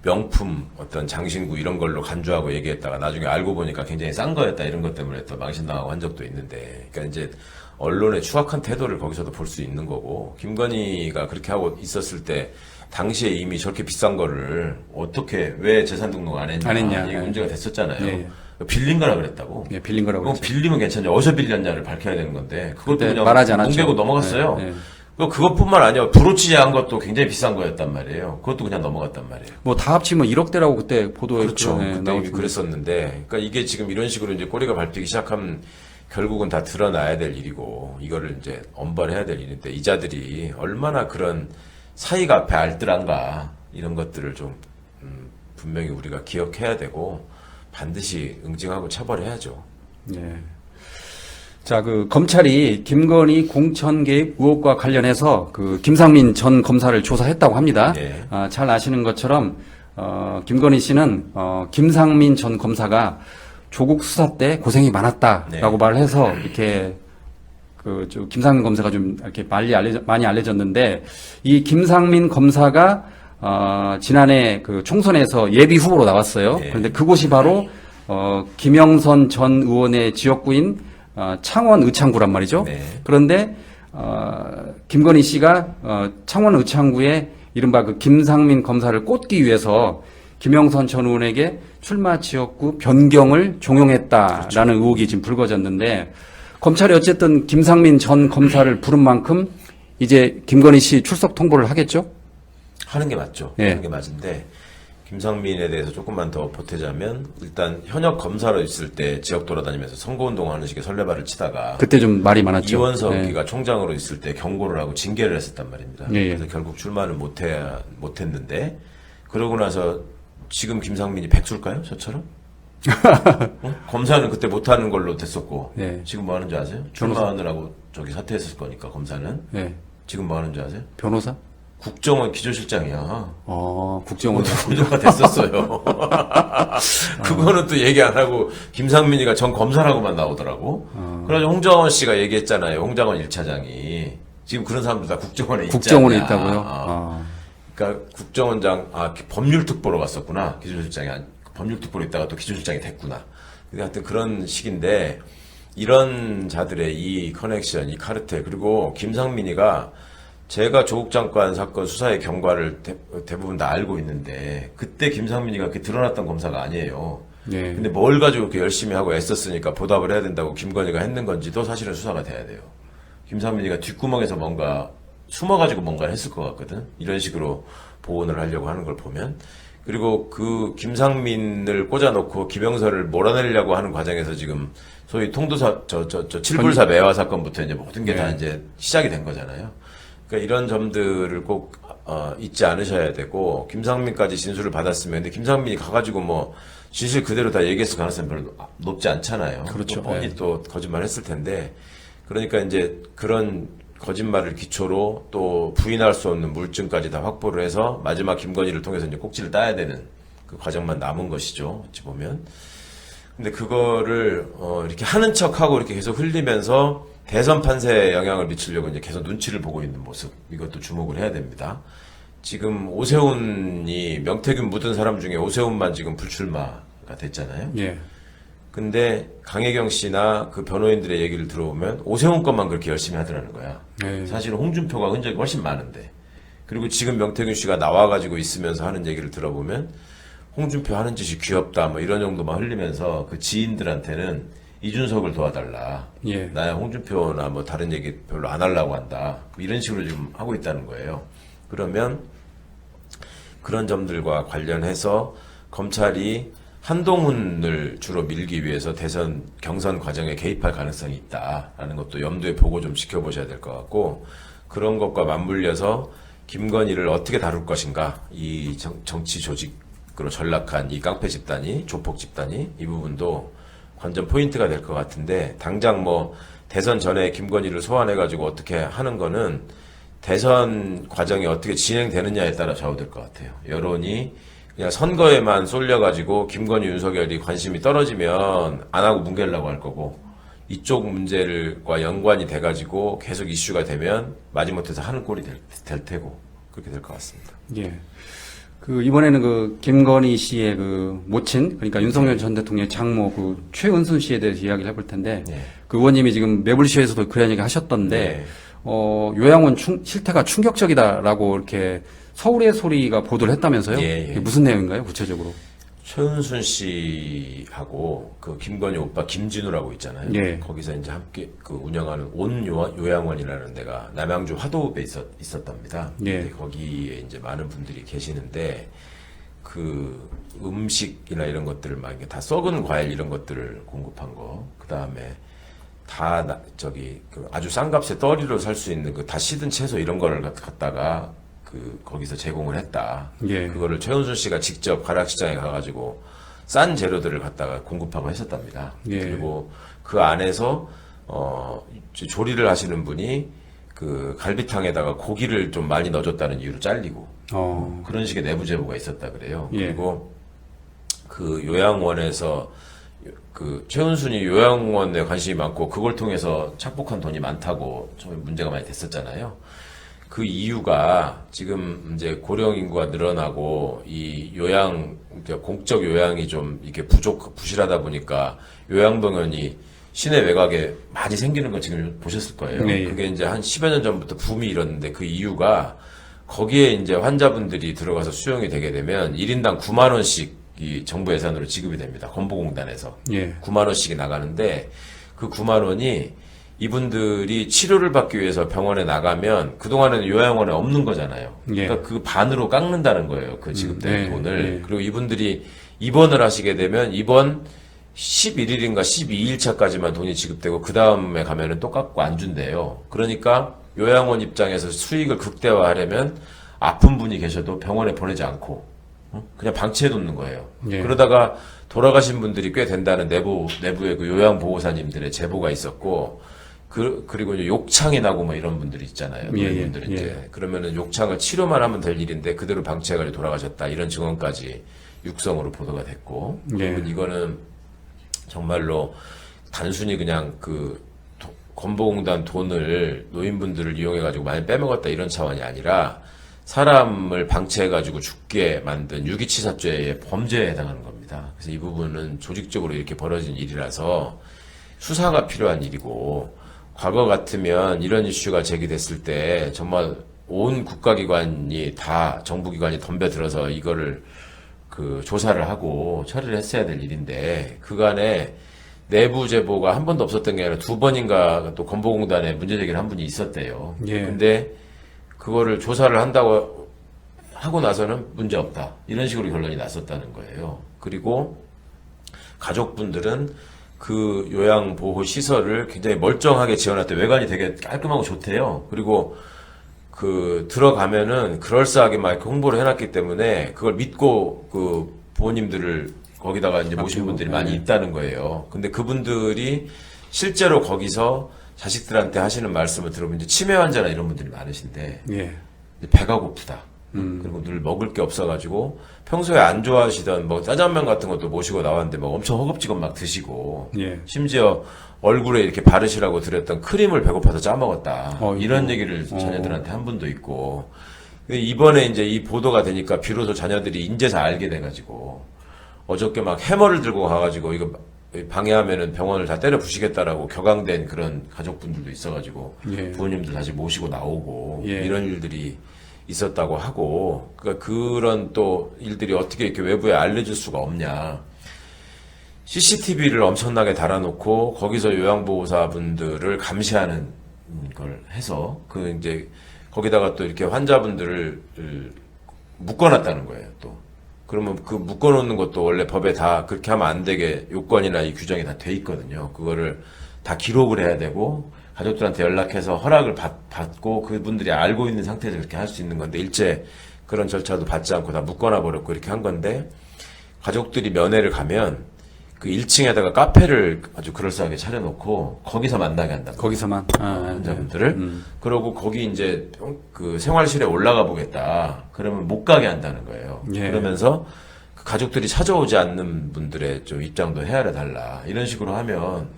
명품 어떤 장신구 이런 걸로 간주하고 얘기했다가 나중에 알고 보니까 굉장히 싼 거였다 이런 것 때문에 또 망신당하고 한 적도 있는데, 그러니까 이제 언론의 추악한 태도를 거기서도 볼 수 있는 거고, 김건희가 그렇게 하고 있었을 때 당시에 이미 저렇게 비싼 거를 어떻게 왜 재산 등록 안 했냐, 이게 문제가 됐었잖아요. 예. 빌린 거라 그랬다고. 예, 빌린 거라고 그럼 그랬죠. 빌리면 괜찮냐, 어디서 빌렸냐를 밝혀야 되는 건데 그것도 그때 그냥 말하지 않았죠. 뭉개고 넘어갔어요. 예, 예. 그것뿐만 아니라 브로치한 것도 굉장히 비싼 거였단 말이에요. 그것도 그냥 넘어갔단 말이에요. 뭐 다 합치면 1억대라고 그때 보도에 그렇죠. 그때 이미 나오고 그랬었는데, 그러니까 이게 지금 이런 식으로 이제 꼬리가 밟히기 시작하면 결국은 다 드러나야 될 일이고, 이거를 이제 엄벌해야 될 일인데, 이자들이 얼마나 그런 사이가 앞에 알뜰한가, 이런 것들을 좀, 분명히 우리가 기억해야 되고, 반드시 응징하고 처벌해야죠. 예. 자, 그 검찰이 김건희 공천 개입 의혹과 관련해서 그 김상민 전 검사를 조사했다고 합니다. 네. 잘 아시는 것처럼 김건희 씨는 김상민 전 검사가 조국 수사 때 고생이 많았다라고 네. 말을 해서 이렇게 저 김상민 검사가 좀 이렇게 많이 알려졌는데, 이 김상민 검사가 지난해 그 총선에서 예비 후보로 나왔어요. 네. 그런데 그곳이 바로 김영선 전 의원의 지역구인 창원 의창구란 말이죠. 네. 그런데 김건희 씨가 창원 의창구에 이른바 그 김상민 검사를 꽂기 위해서 김영선 전 의원에게 출마 지역구 변경을 종용했다라는 그렇죠. 의혹이 지금 불거졌는데, 검찰이 어쨌든 김상민 전 검사를 부른 만큼 이제 김건희 씨 출석 통보를 하겠죠? 하는 게 맞죠. 예. 하는 게 맞은데 김상민에 대해서 조금만 더 보태자면 일단 현역 검사로 있을 때 지역 돌아다니면서 선거운동하는 식의 설레발을 치다가 그때 좀 말이 많았죠. 이원석이가 총장으로 있을 때 경고를 하고 징계를 했었단 말입니다. 예, 예. 그래서 결국 출마를 못했는데 그러고 나서 지금 김상민이 백수일까요? 저처럼? 검사는 그때 못하는 걸로 됐었고 예. 지금 뭐 하는지 아세요? 출마하느라고 저기 사퇴했을 거니까 검사는 네. 지금 뭐 하는지 아세요? 변호사? 국정원 기조실장이야. 국정원. 공조가 됐었어요. 그거는 또 얘기 안 하고 김상민이가 전 검사라고만 나오더라고. 그래서 홍정원 씨가 얘기했잖아요. 홍정원 1차장이 지금 그런 사람들 다 국정원에 국정원에 있잖아. 있다고요? 그러니까 국정원장 법률특보로 갔었구나. 기조실장이 법률특보로 있다가 또 기조실장이 됐구나. 근데 하여튼 그런 식인데 이런 자들의 이 커넥션, 이 카르텔, 그리고 김상민이가 제가 조국 장관 사건 수사의 경과를 대부분 다 알고 있는데 그때 김상민이가 그렇게 드러났던 검사가 아니에요. 네. 근데 뭘 가지고 그렇게 열심히 하고 애썼으니까 보답을 해야 된다고 김건희가 했는 건지도 사실은 수사가 돼야 돼요. 김상민이가 뒷구멍에서 뭔가 숨어가지고 뭔가를 했을 것 같거든. 이런 식으로 보온을 하려고 하는 걸 보면. 그리고 그 김상민을 꽂아놓고 김영선을 몰아내려고 하는 과정에서 지금 소위 통도사, 칠불사 매화 사건부터 이제 모든 게 다 네. 이제 시작이 된 거잖아요. 그러니까 이런 점들을 꼭 잊지 않으셔야 되고, 김상민까지 진술을 받았으면, 근데 김상민이 가가지고 뭐 진실 그대로 다 얘기했을 가능성이 별로 높지 않잖아요. 그렇죠. 또 뻔히 네. 또 거짓말 했을 텐데, 그러니까 이제 그런 거짓말을 기초로 또 부인할 수 없는 물증까지 다 확보를 해서 마지막 김건희를 통해서 이제 꼭지를 따야 되는 그 과정만 남은 것이죠. 어찌 보면. 근데 그거를 이렇게 하는 척하고 이렇게 계속 흘리면서 대선 판세에 영향을 미치려고 이제 계속 눈치를 보고 있는 모습, 이것도 주목을 해야 됩니다. 지금 오세훈이 명태균 묻은 사람 중에 오세훈만 지금 불출마가 됐잖아요. 예. 근데 강혜경 씨나 그 변호인들의 얘기를 들어보면 오세훈 것만 그렇게 열심히 하더라는 거야. 네. 사실은 홍준표가 흔적이 훨씬 많은데. 그리고 지금 명태균 씨가 나와가지고 있으면서 하는 얘기를 들어보면 홍준표 하는 짓이 귀엽다 뭐 이런 정도만 흘리면서 그 지인들한테는 이준석을 도와달라. 예. 나야 홍준표나 뭐 다른 얘기 별로 안 하려고 한다. 뭐 이런 식으로 지금 하고 있다는 거예요. 그러면 그런 점들과 관련해서 검찰이 한동훈을 주로 밀기 위해서 대선 경선 과정에 개입할 가능성이 있다라는 것도 염두에 보고 좀 지켜보셔야 될 것 같고, 그런 것과 맞물려서 김건희를 어떻게 다룰 것인가, 이 정치 조직으로 전락한 이 깡패 집단이, 조폭 집단이, 이 부분도 관전 포인트가 될 것 같은데, 당장 뭐 대선 전에 김건희를 소환해가지고 어떻게 하는 거는 대선 과정이 어떻게 진행되느냐에 따라 좌우될 것 같아요. 여론이 그냥 선거에만 쏠려가지고 김건희, 윤석열이 관심이 떨어지면 안 하고 뭉개려고 할 거고, 이쪽 문제들과 연관이 돼가지고 계속 이슈가 되면 마지못해서 하는 꼴이 될 테고, 그렇게 될 것 같습니다. 예. 이번에는 김건희 씨의 모친, 그러니까 윤석열 전 대통령의 장모, 최은순 씨에 대해서 이야기를 해볼 텐데, 네. 그 의원님이 지금 매불쇼에서도 그런 얘기 하셨던데, 네. 요양원 실태가 충격적이다라고 이렇게 서울의 소리가 보도를 했다면서요? 예, 예. 이게 무슨 내용인가요, 구체적으로? 최은순 씨하고 그 김건희 오빠 김진우라고 있잖아요. 예. 거기서 이제 함께 운영하는 온 요양원이라는 데가 남양주 화도읍에 있었답니다. 예. 근데 거기에 이제 많은 분들이 계시는데 그 음식이나 이런 것들을 막 이렇게 다 썩은 과일 이런 것들을 공급한 거, 그 다음에 다 아주 싼 값에 떨이로 살 수 있는 다 시든 채소 이런 거를 갖다가 거기서 제공을 했다. 예. 그거를 최은순 씨가 직접 가락시장에 가가지고 싼 재료들을 갖다가 공급하고 했었답니다. 예. 그리고 그 안에서 조리를 하시는 분이 그 갈비탕에다가 고기를 좀 많이 넣어줬다는 이유로 잘리고 그런 식의 내부 제보가 있었다 그래요. 예. 그리고 그 요양원에서 그 최은순이 요양원에 관심이 많고 그걸 통해서 착복한 돈이 많다고 좀 문제가 많이 됐었잖아요. 그 이유가 지금 이제 고령 인구가 늘어나고 이 요양 이제 공적 요양이 좀 이렇게 부실하다 보니까 요양병원이 시내 외곽에 많이 생기는 거 지금 보셨을 거예요. 네. 그게 이제 한 10여 년 전부터 붐이 일었는데 그 이유가 거기에 이제 환자분들이 들어가서 수용이 되게 되면 1인당 9만 원씩 이 정부 예산으로 지급이 됩니다. 건보공단에서. 예. 9만 원씩이 나가는데 그 9만 원이 이분들이 치료를 받기 위해서 병원에 나가면 그동안에는 요양원에 없는 거잖아요. 예. 그러니까 그 반으로 깎는다는 거예요. 그 지급된 네, 돈을. 네. 그리고 이분들이 입원을 하시게 되면 입원 11일인가 12일차까지만 돈이 지급되고 그 다음에 가면은 또 깎고 안 준대요. 그러니까 요양원 입장에서 수익을 극대화하려면 아픈 분이 계셔도 병원에 보내지 않고 그냥 방치해 놓는 거예요. 예. 그러다가 돌아가신 분들이 꽤 된다는 내부의 그 요양보호사님들의 제보가 있었고, 그리고 이제 욕창이 나고 뭐 이런 분들이 있잖아요. 예, 그런 예, 분들은 예. 이제 그러면은 욕창을 치료만 하면 될 일인데 그대로 방치해가지고 돌아가셨다 이런 증언까지 육성으로 보도가 됐고, 예. 그러면 이거는 정말로 단순히 그냥 그 건보공단 돈을 노인분들을 이용해가지고 많이 빼먹었다 이런 차원이 아니라 사람을 방치해가지고 죽게 만든 유기치사죄의 범죄에 해당하는 겁니다. 그래서 이 부분은 조직적으로 이렇게 벌어진 일이라서 수사가 필요한 일이고, 과거 같으면 이런 이슈가 제기됐을 때 정말 온 국가기관이 다 정부기관이 덤벼들어서 이거를 그 조사를 하고 처리를 했어야 될 일인데, 그간에 내부 제보가 한 번도 없었던 게 아니라 두 번인가 또 건보공단에 문제 제기를 한 분이 있었대요. 예. 근데 그거를 조사를 한다고 하고 나서는 문제 없다. 이런 식으로 결론이 났었다는 거예요. 그리고 가족분들은 그 요양보호시설을 굉장히 멀쩡하게 지어놨대. 외관이 되게 깔끔하고 좋대요. 그리고 그 들어가면은 그럴싸하게 막 이렇게 홍보를 해놨기 때문에 그걸 믿고 그 부모님들을 거기다가 이제 모신 분들이 많이 있다는 거예요. 근데 그분들이 실제로 거기서 자식들한테 하시는 말씀을 들어보면 이제 치매 환자나 이런 분들이 많으신데 예. 이제 배가 고프다. 그리고 늘 먹을 게 없어가지고 평소에 안 좋아하시던 뭐 짜장면 같은 것도 모시고 나왔는데 뭐 엄청 허겁지겁 막 드시고 예. 심지어 얼굴에 이렇게 바르시라고 드렸던 크림을 배고파서 짜먹었다. 어이구. 이런 얘기를 자녀들한테 한 분도 있고. 근데 이번에 이제 이 보도가 되니까 비로소 자녀들이 인제서 알게 돼가지고 어저께 막 해머를 들고 가가지고 이거 방해하면은 병원을 다 때려 부시겠다라고 격앙된 그런 가족분들도 있어가지고 예. 부모님들 다시 모시고 나오고 예. 이런 일들이 있었다고 하고, 그러니까 그런 또 일들이 어떻게 이렇게 외부에 알려질 수가 없냐. CCTV를 엄청나게 달아놓고 거기서 요양보호사분들을 감시하는 걸 해서 그 이제 거기다가 또 이렇게 환자분들을 묶어놨다는 거예요. 또 그러면 그 묶어놓는 것도 원래 법에 다 그렇게 하면 안 되게 요건이나 이 규정이 다 돼 있거든요. 그거를 다 기록을 해야 되고 가족들한테 연락해서 허락을 받고 그분들이 알고 있는 상태에서 그렇게 할 수 있는 건데 일체 그런 절차도 받지 않고 다 묶어놔 버렸고 이렇게 한 건데, 가족들이 면회를 가면 그 1층에다가 카페를 아주 그럴싸하게 차려놓고 거기서 만나게 한다. 거기서만. 환자분들을. 그러고 거기 이제 그 생활실에 올라가 보겠다. 그러면 못 가게 한다는 거예요. 예. 그러면서 그 가족들이 찾아오지 않는 분들의 좀 입장도 헤아려 달라. 이런 식으로 하면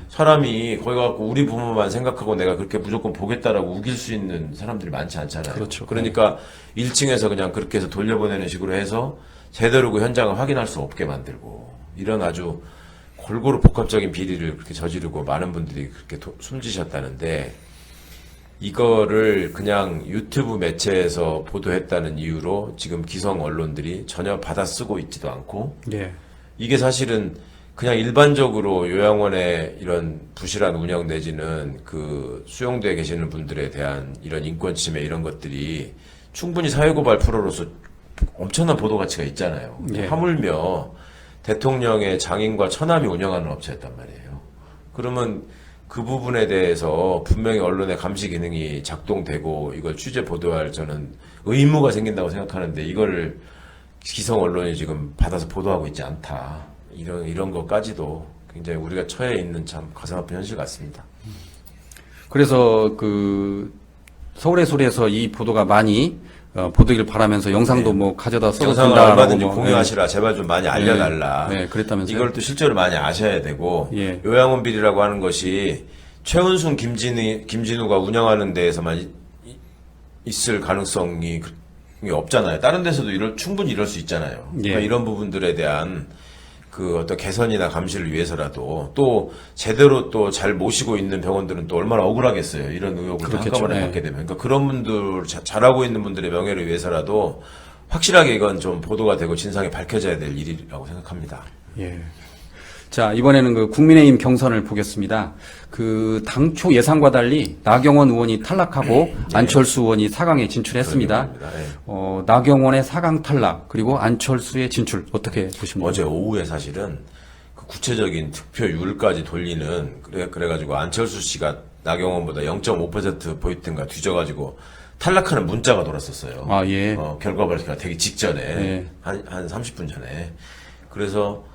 사람이 거기 가고 우리 부모만 생각하고 내가 그렇게 무조건 보겠다라고 우길 수 있는 사람들이 많지 않잖아요. 그렇죠. 그러니까 1층에서 그냥 그렇게 해서 돌려보내는 식으로 해서 제대로 그 현장을 확인할 수 없게 만들고, 이런 아주 골고루 복합적인 비리를 그렇게 저지르고 많은 분들이 그렇게 숨지셨다는데, 이거를 그냥 유튜브 매체에서 보도했다는 이유로 지금 기성 언론들이 전혀 받아쓰고 있지도 않고, 예. 이게 사실은 그냥 일반적으로 요양원의 이런 부실한 운영 내지는 그 수용대에 계시는 분들에 대한 이런 인권 침해 이런 것들이 충분히 사회고발 프로로서 엄청난 보도 가치가 있잖아요. 예. 하물며 대통령의 장인과 처남이 운영하는 업체였단 말이에요. 그러면 그 부분에 대해서 분명히 언론의 감시 기능이 작동되고 이걸 취재 보도할 저는 의무가 생긴다고 생각하는데, 이거를 기성 언론이 지금 받아서 보도하고 있지 않다. 이런 것까지도 굉장히 우리가 처해 있는 참 가슴 아픈 현실 같습니다. 그래서 그 서울의 소리에서 이 보도가 많이 보도기를 바라면서 영상도 뭐 가져다 써도 영상을 된다라고 얼마든지 뭐, 공유하시라 제발 좀 많이 알려달라. 네, 그랬다면서요? 이걸 또 실제로 많이 아셔야 되고 예. 요양원 비리라고 하는 것이 최은순, 김진우가 운영하는 데에서만 있을 가능성이 없잖아요. 다른 데서도 충분히 이럴 수 있잖아요. 그러니까 예. 이런 부분들에 대한 그 어떤 개선이나 감시를 위해서라도 또 제대로 또 잘 모시고 있는 병원들은 또 얼마나 억울하겠어요. 이런 의혹을 그렇겠죠. 한꺼번에 네. 받게 되면. 그러니까 그런 분들 잘하고 있는 분들의 명예를 위해서라도 확실하게 이건 좀 보도가 되고 진상이 밝혀져야 될 일이라고 생각합니다. 예. 자, 이번에는 그 국민의힘 경선을 보겠습니다. 그 당초 예상과 달리 나경원 의원이 탈락하고 안철수 의원이 4강에 진출했습니다. 그런 겁니다. 예. 나경원의 4강 탈락 그리고 안철수의 진출 어떻게 보십니까? 어제 오후에 사실은 그 구체적인 득표율까지 돌리는 그래가지고 안철수 씨가 나경원보다 0.5% 포인트인가 뒤져가지고 탈락하는 문자가 돌았었어요. 아, 예. 결과 발표가 되기 직전에 예. 한 30분 전에. 그래서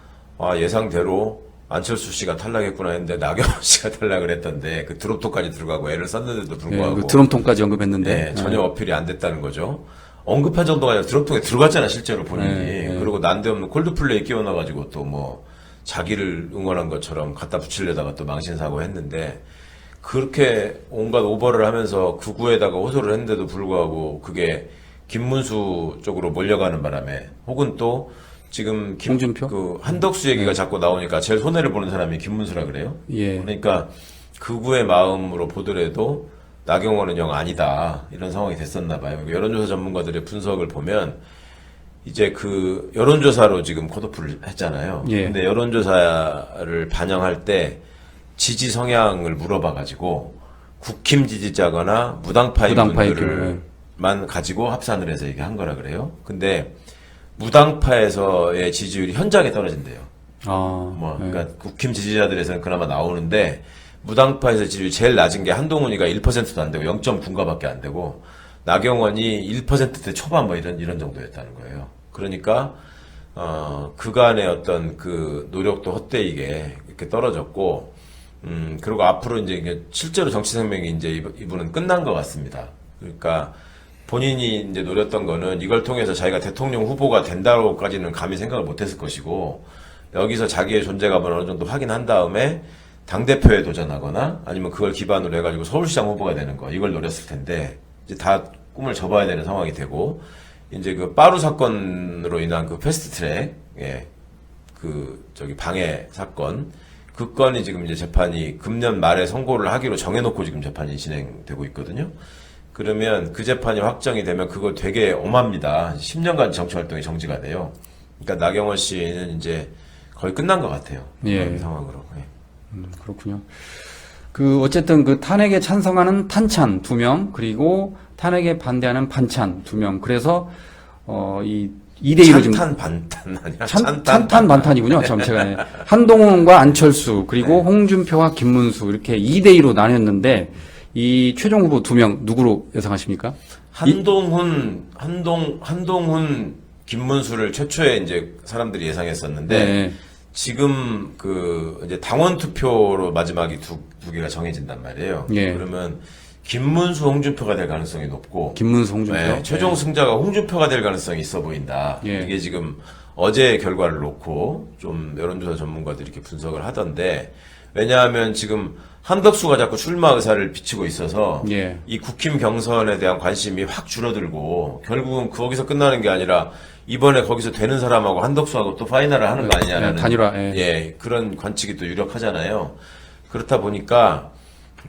예상대로 안철수 씨가 탈락했구나 했는데 나경원 씨가 탈락을 했던데 그 드롭통까지 들어가고 애를 썼는데도 불구하고 그 드럼통까지 언급했는데 네, 전혀 어필이 안 됐다는 거죠. 언급한 정도가 아니라 드럼통에 들어갔잖아 실제로 본인이. 그리고 난데없는 콜드플레이 끼워놔가지고 또 뭐 자기를 응원한 것처럼 갖다 붙이려다가 또 망신사고 했는데 그렇게 온갖 오버를 하면서 극우에다가 호소를 했는데도 불구하고 그게 김문수 쪽으로 몰려가는 바람에 혹은 또 지금 홍준표? 그 한덕수 얘기가 자꾸 나오니까 제일 손해를 보는 사람이 김문수라 그래요. 예. 그러니까 극우의 마음으로 보더라도 나경원은 영 아니다 이런 상황이 됐었나 봐요. 여론조사 전문가들의 분석을 보면 이제 그 여론조사로 지금 컷오프를 했잖아요. 예. 근데 여론조사를 반영할 때 지지 성향을 물어봐가지고 국힘 지지자거나 무당파인 무당파의 분들만 가지고 합산을 해서 얘기한 거라 그래요. 근데 무당파에서의 지지율이 현저하게 떨어진대요. 그러니까 국힘 지지자들에서는 그나마 나오는데 무당파에서 지지율이 제일 낮은 게 한동훈이가 1%도 안 되고 0.9가밖에 안 되고 나경원이 1%대 초반 뭐 이런 정도였다는 거예요. 그러니까 그간의 어떤 그 노력도 헛되이게 이렇게 떨어졌고 그리고 앞으로 이제 이게 실제로 정치 생명이 이제 이분은 끝난 것 같습니다. 그러니까 본인이 이제 노렸던 거는 이걸 통해서 자기가 대통령 후보가 된다고까지는 감히 생각을 못했을 것이고 여기서 자기의 존재감을 어느 정도 확인한 다음에 당대표에 도전하거나 아니면 그걸 기반으로 해가지고 서울시장 후보가 되는 거 이걸 노렸을 텐데 이제 다 꿈을 접어야 되는 상황이 되고 이제 그 빠루 사건으로 인한 그 패스트트랙 방해 사건 그 건이 지금 이제 재판이 금년 말에 선고를 하기로 정해놓고 지금 재판이 진행되고 있거든요. 그러면 그 재판이 확정이 되면 그거 되게 엄합니다. 10년간 정치활동이 정지가 돼요. 그러니까 나경원 씨는 이제 거의 끝난 것 같아요. 예. 그런 상황으로. 그렇군요. 그 어쨌든 그 탄핵에 찬성하는 탄찬 2명 그리고 탄핵에 반대하는 반찬 2명. 그래서 이 2대2로 지금 찬탄 반탄 아니야? 찬탄 반탄이군요. 참 제가 한동훈과 안철수 그리고 홍준표와 김문수 이렇게 2대2로 나뉘었는데 이 최종 후보 2명 누구로 예상하십니까? 한동훈, 김문수를 최초에 이제 사람들이 예상했었는데 네. 지금 이제 당원 투표로 마지막이 두 개가 정해진단 말이에요. 예. 그러면 김문수, 홍준표가 될 가능성이 높고 김문수, 홍준표. 네, 최종 승자가 홍준표가 될 가능성이 있어 보인다. 예. 이게 지금 어제의 결과를 놓고 좀 여론조사 전문가들이 이렇게 분석을 하던데 왜냐하면 지금 한덕수가 자꾸 출마 의사를 비치고 있어서 예. 이 국힘 경선에 대한 관심이 확 줄어들고 결국은 거기서 끝나는 게 아니라 이번에 거기서 되는 사람하고 한덕수하고 또 파이널을 하는 거 아니냐라는 단일화. 그런 관측이 또 유력하잖아요. 그렇다 보니까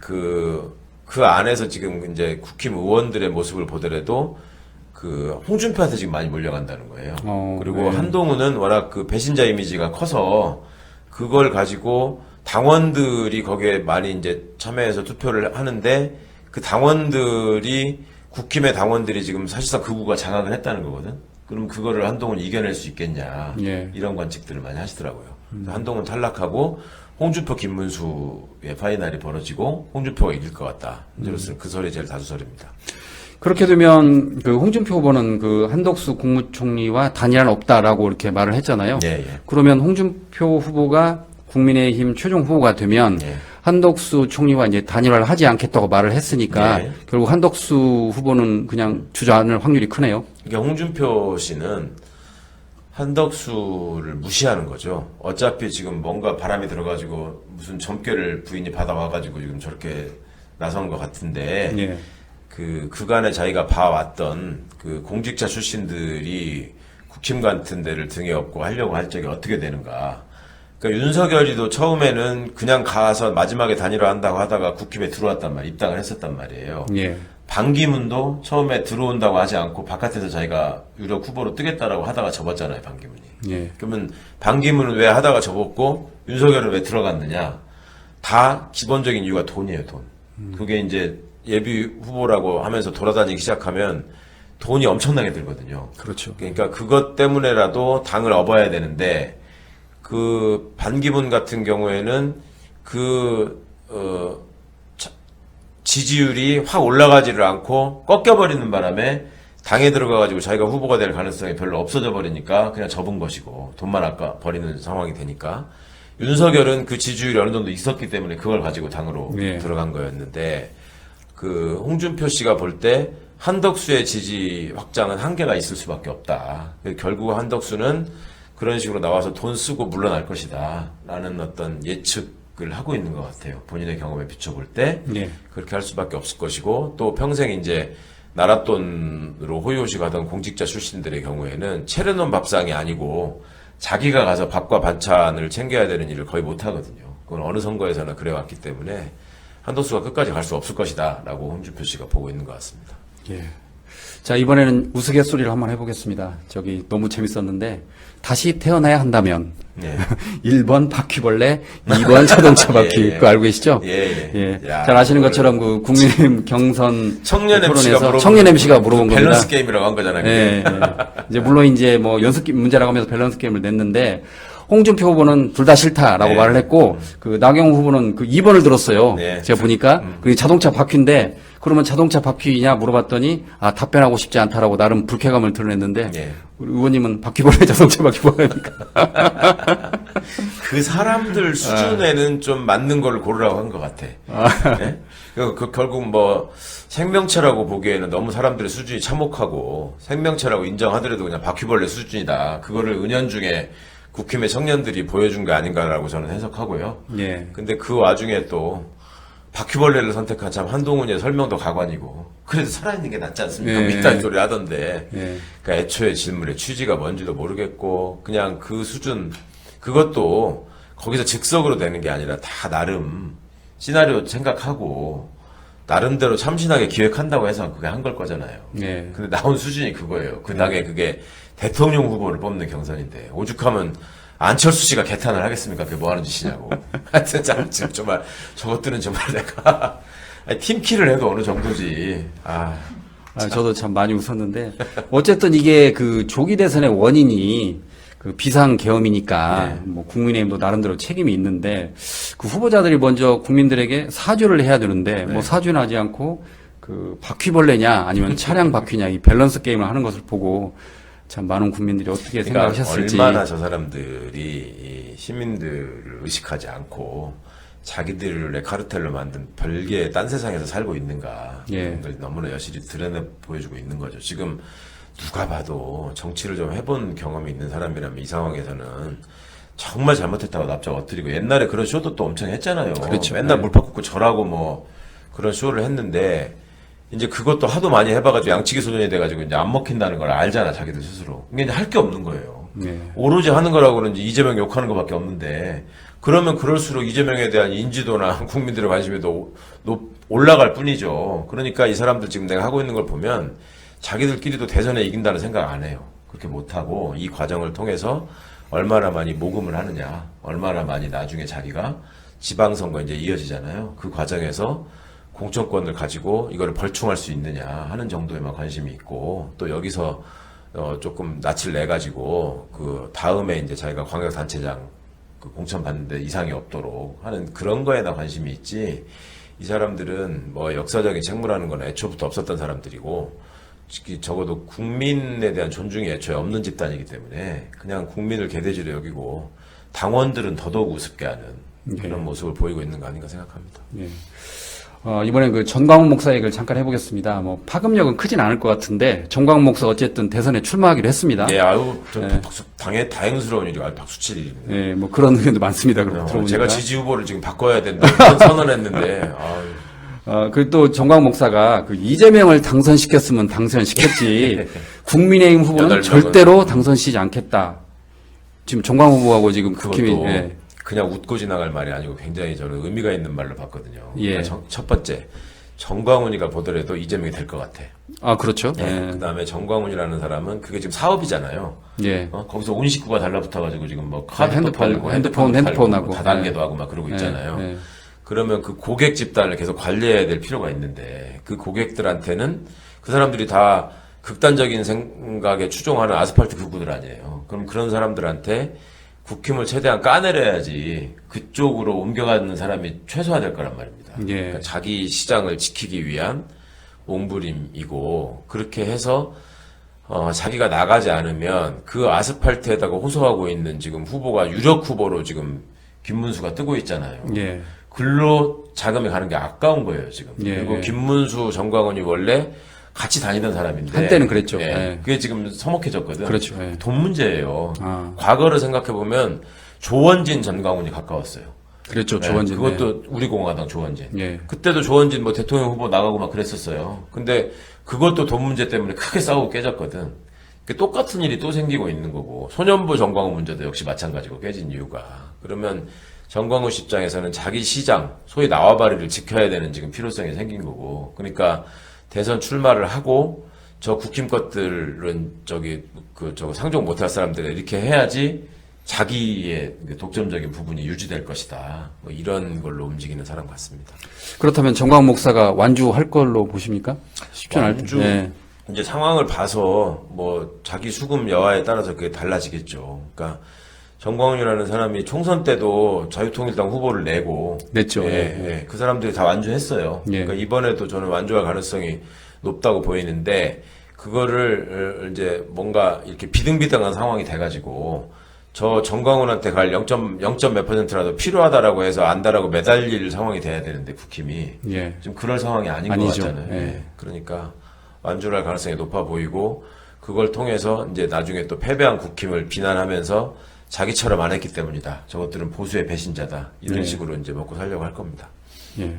그 안에서 지금 이제 국힘 의원들의 모습을 보더라도 그 홍준표한테 지금 많이 몰려간다는 거예요. 그리고 네. 한동훈은 워낙 그 배신자 이미지가 커서 그걸 가지고 당원들이 거기에 많이 이제 참여해서 투표를 하는데 그 당원들이 국힘의 당원들이 지금 사실상 극우가 장악을 했다는 거거든. 그럼 그거를 한동훈이 이겨낼 수 있겠냐 예. 이런 관측들을 많이 하시더라고요. 한동훈 탈락하고 홍준표 김문수의 파이널이 벌어지고 홍준표가 이길 것 같다. 현재로서는 그 설이 제일 다수설입니다. 그렇게 되면 그 홍준표 후보는 그 한덕수 국무총리와 단일화는 없다라고 이렇게 말을 했잖아요. 예. 그러면 홍준표 후보가 국민의힘 최종 후보가 되면 예. 한덕수 총리와 이제 단일화를 하지 않겠다고 말을 했으니까 네. 결국 한덕수 후보는 그냥 주저앉을 확률이 크네요. 그러니까 홍준표 씨는 한덕수를 무시하는 거죠. 어차피 지금 뭔가 바람이 들어가지고 무슨 점괘를 부인이 받아와가지고 지금 저렇게 나선 것 같은데 예. 그간에 자기가 봐왔던 그 공직자 출신들이 국힘 같은 데를 등에 업고 하려고 할 적에 어떻게 되는가. 그러니까 윤석열이도 처음에는 그냥 가서 마지막에 단일화 한다고 하다가 국힘에 들어왔단 말이에요. 입당을 했었단 말이에요. 예. 반기문도 처음에 들어온다고 하지 않고 바깥에서 자기가 유력 후보로 뜨겠다라고 하다가 접었잖아요, 반기문이. 예. 그러면 반기문은 왜 하다가 접었고 윤석열은 왜 들어갔느냐? 다 기본적인 이유가 돈이에요, 돈. 그게 이제 예비 후보라고 하면서 돌아다니기 시작하면 돈이 엄청나게 들거든요. 그렇죠. 그러니까 그것 때문에라도 당을 업어야 되는데 그 반기문 같은 경우에는 지지율이 확 올라가지를 않고 꺾여버리는 바람에 당에 들어가가지고 자기가 후보가 될 가능성이 별로 없어져 버리니까 그냥 접은 것이고 돈만 아까 버리는 상황이 되니까 윤석열은 그 지지율이 어느 정도 있었기 때문에 그걸 가지고 당으로 예. 들어간 거였는데 그 홍준표 씨가 볼 때 한덕수의 지지 확장은 한계가 있을 수밖에 없다. 결국 한덕수는 그런 식으로 나와서 돈 쓰고 물러날 것이다 라는 어떤 예측을 하고 있는 것 같아요. 본인의 경험에 비춰볼 때 예. 그렇게 할 수밖에 없을 것이고 또 평생 이제 나랏돈으로 호요시 가던 공직자 출신들의 경우에는 차려놓은 밥상이 아니고 자기가 가서 밥과 반찬을 챙겨야 되는 일을 거의 못 하거든요. 그건 어느 선거에서나 그래왔기 때문에 한덕수가 끝까지 갈 수 없을 것이다 라고 홍준표 씨가 보고 있는 것 같습니다. 예. 자, 이번에는 우스갯소리를 한번 해보겠습니다. 저기 너무 재밌었는데 다시 태어나야 한다면 예. 1번 바퀴벌레, 2번 자동차 바퀴. 예, 예. 그거 알고 계시죠? 예, 예. 야, 잘 아시는 그걸 것처럼 그 국민의힘 경선 청년 토론에서 청년 MC가 물어본 겁니다. 밸런스 게임이라고 한 거잖아요. 예, 예. 이제 물론 이제 뭐 연습 문제라고 하면서 밸런스 게임을 냈는데 홍준표 후보는 둘 다 싫다라고 네. 말을 했고 그 나경원 후보는 그 2번을 들었어요. 네. 제가 보니까 그 자동차 바퀴인데 그러면 자동차 바퀴냐 물어봤더니 아 답변하고 싶지 않다라고 나름 불쾌감을 드러냈는데 예. 우리 의원님은 바퀴벌레 자동차 바퀴벌레니까 그 사람들 수준에는 좀 맞는 걸 고르라고 한 것 같아. 예? 결국 뭐 생명체라고 보기에는 너무 사람들의 수준이 참혹하고 생명체라고 인정하더라도 그냥 바퀴벌레 수준이다. 그거를 은연중에 국힘의 청년들이 보여준 게 아닌가라고 저는 해석하고요. 예. 근데 그 와중에 또 바퀴벌레를 선택한 참 한동훈의 설명도 가관이고 그래도 살아있는 게 낫지 않습니까? 예. 이딴 소리 하던데 예. 그러니까 애초에 질문의 취지가 뭔지도 모르겠고 그냥 그 수준 그것도 거기서 즉석으로 되는 게 아니라 다 나름 시나리오 생각하고 나름대로 참신하게 기획한다고 해서 그게 한 걸 거잖아요. 예. 근데 나온 수준이 그거예요. 그 당에 그게 대통령 후보를 뽑는 경선인데 오죽하면 안철수 씨가 개탄을 하겠습니까? 그게 뭐 하는 짓이냐고. 하여튼 지금 정말 저것들은 정말 내가 아니, 팀킬을 해도 어느 정도지. 저도 참 많이 웃었는데 어쨌든 이게 그 조기 대선의 원인이 그 비상계엄이니까 네. 뭐 국민의힘도 나름대로 책임이 있는데 그 후보자들이 먼저 국민들에게 사죄를 해야 되는데 뭐 사죄는 하지 않고 그 바퀴벌레냐 아니면 차량 바퀴냐 이 밸런스 게임을 하는 것을 보고 참 많은 국민들이 어떻게 그러니까 생각하셨을지 얼마나 저 사람들이 이 시민들을 의식하지 않고 자기들의 카르텔로 만든 별개의 딴 세상에서 살고 있는가 예. 그런 걸 너무나 여실히 드러내 보여주고 있는 거죠. 지금 누가 봐도 정치를 좀 해본 경험이 있는 사람이라면 이 상황에서는 정말 잘못했다고 납작 엎드리고 옛날에 그런 쇼도 또 엄청 했잖아요. 그렇죠. 맨날 네. 물파 뜯고 절하고 뭐 그런 쇼를 했는데 이제 그것도 하도 많이 해봐가지고 양치기 소년이 돼가지고 이제 안 먹힌다는 걸 알잖아 자기들 스스로. 이게 이제 할 게 없는 거예요. 네. 오로지 하는 거라고 그런지 이재명 욕하는 것밖에 없는데 그러면 그럴수록 이재명에 대한 인지도나 국민들의 관심이 더 올라갈 뿐이죠. 그러니까 이 사람들 지금 내가 하고 있는 걸 보면 자기들끼리도 대선에 이긴다는 생각 안 해요. 그렇게 못하고 이 과정을 통해서 얼마나 많이 모금을 하느냐, 얼마나 많이 나중에 자기가 지방선거 이제 이어지잖아요. 그 과정에서 공천권을 가지고 이거를 벌충할 수 있느냐 하는 정도에만 관심이 있고 또 여기서 조금 낯을 내 가지고 그 다음에 이제 자기가 광역단체장 그 공천 받는데 이상이 없도록 하는 그런 거에나 관심이 있지. 이 사람들은 뭐 역사적인 책무라는 건 애초부터 없었던 사람들이고 적어도 국민에 대한 존중이 애초에 없는 집단이기 때문에 그냥 국민을 개돼지로 여기고 당원들은 더더욱 우습게 하는 네. 그런 모습을 보이고 있는 거 아닌가 생각합니다. 예. 이번엔 그 전광훈 목사 얘기를 잠깐 해보겠습니다. 뭐 파급력은 크진 않을 것 같은데 전광훈 목사 어쨌든 대선에 출마하기로 했습니다. 예, 아유, 다행스러운 일이고, 아주 박수칠 일입니다. 예, 뭐 그런 의견도 많습니다. 그럼 들어보니까. 제가 지지 후보를 지금 바꿔야 된다 이런 선언했는데, 아유. 그리고 또 정광훈 목사가 그 이재명을 당선시켰으면 당선시켰지 국민의힘 후보는 8명은. 절대로 당선시키지 않겠다. 지금 정광훈 후보하고 지금 국힘이 그것도 예. 그냥 웃고 지나갈 말이 아니고 굉장히 저는 의미가 있는 말로 봤거든요. 예. 그러니까 첫 번째, 정광훈이가 보더라도 이재명이 될 것 같아. 아 그렇죠. 네. 그 다음에 정광훈이라는 사람은 그게 지금 사업이잖아요. 예. 거기서 온 식구가 달라붙어가지고 지금 뭐 카드도 핸드폰, 팔고 핸드폰하고. 뭐 다단계도 하고 막 그러고 있잖아요. 예. 그러면 그 고객 집단을 계속 관리해야 될 필요가 있는데 그 고객들한테는 그 사람들이 다 극단적인 생각에 추종하는 아스팔트 극우들 아니에요. 그럼 그런 사람들한테 국힘을 최대한 까내려야지 그쪽으로 옮겨가는 사람이 최소화될 거란 말입니다. 예. 그러니까 자기 시장을 지키기 위한 몸부림이고 그렇게 해서 자기가 나가지 않으면 그 아스팔트에다가 호소하고 있는 지금 후보가 유력 후보로 지금 김문수가 뜨고 있잖아요. 예. 글로 자금이 가는 게 아까운 거예요, 지금. 예, 그리고 예. 김문수, 정광훈이 원래 같이 다니던 사람인데. 한때는 그랬죠. 예. 예. 그게 지금 서먹해졌거든. 그렇죠. 예. 돈 문제예요. 아. 과거를 생각해보면 조원진, 전광훈이 가까웠어요. 그랬죠. 예. 조원진. 그것도 우리공화당 조원진. 예. 그때도 조원진 뭐 대통령 후보 나가고 막 그랬었어요. 근데 그것도 돈 문제 때문에 크게 싸우고 깨졌거든. 똑같은 일이 또 생기고 있는 거고. 소년부 정광훈 문제도 역시 마찬가지고 깨진 이유가. 그러면 정광훈 씨 입장에서는 자기 시장, 소위 나와바리를 지켜야 되는 지금 필요성이 생긴 거고. 그러니까 대선 출마를 하고 저 국힘 것들은 저거 상종 못할 사람들을 이렇게 해야지 자기의 독점적인 부분이 유지될 것이다. 뭐 이런 걸로 움직이는 사람 같습니다. 그렇다면 정광훈 목사가 완주할 걸로 보십니까? 쉽지 않을 완주 텐데. 이제 상황을 봐서 뭐 자기 수금 여하에 따라서 그게 달라지겠죠. 그러니까 정광훈이라는 사람이 총선 때도 자유통일당 후보를 내고 냈죠. 예, 예. 예. 그 사람들이 다 완주했어요. 예. 그러니까 이번에도 저는 완주할 가능성이 높다고 보이는데 그거를 이제 뭔가 이렇게 비등비등한 상황이 돼가지고 저 정광훈한테 갈 0점 몇 %라도 필요하다라고 해서 안다라고 매달릴 상황이 돼야 되는데 국힘이 예. 지금 그럴 상황이 아닌 아니죠. 것 같잖아요. 예. 예. 그러니까 완주할 가능성이 높아 보이고 그걸 통해서 이제 나중에 또 패배한 국힘을 비난하면서 자기처럼 안 했기 때문이다. 저것들은 보수의 배신자다. 이런 네. 식으로 이제 먹고 살려고 할 겁니다. 예.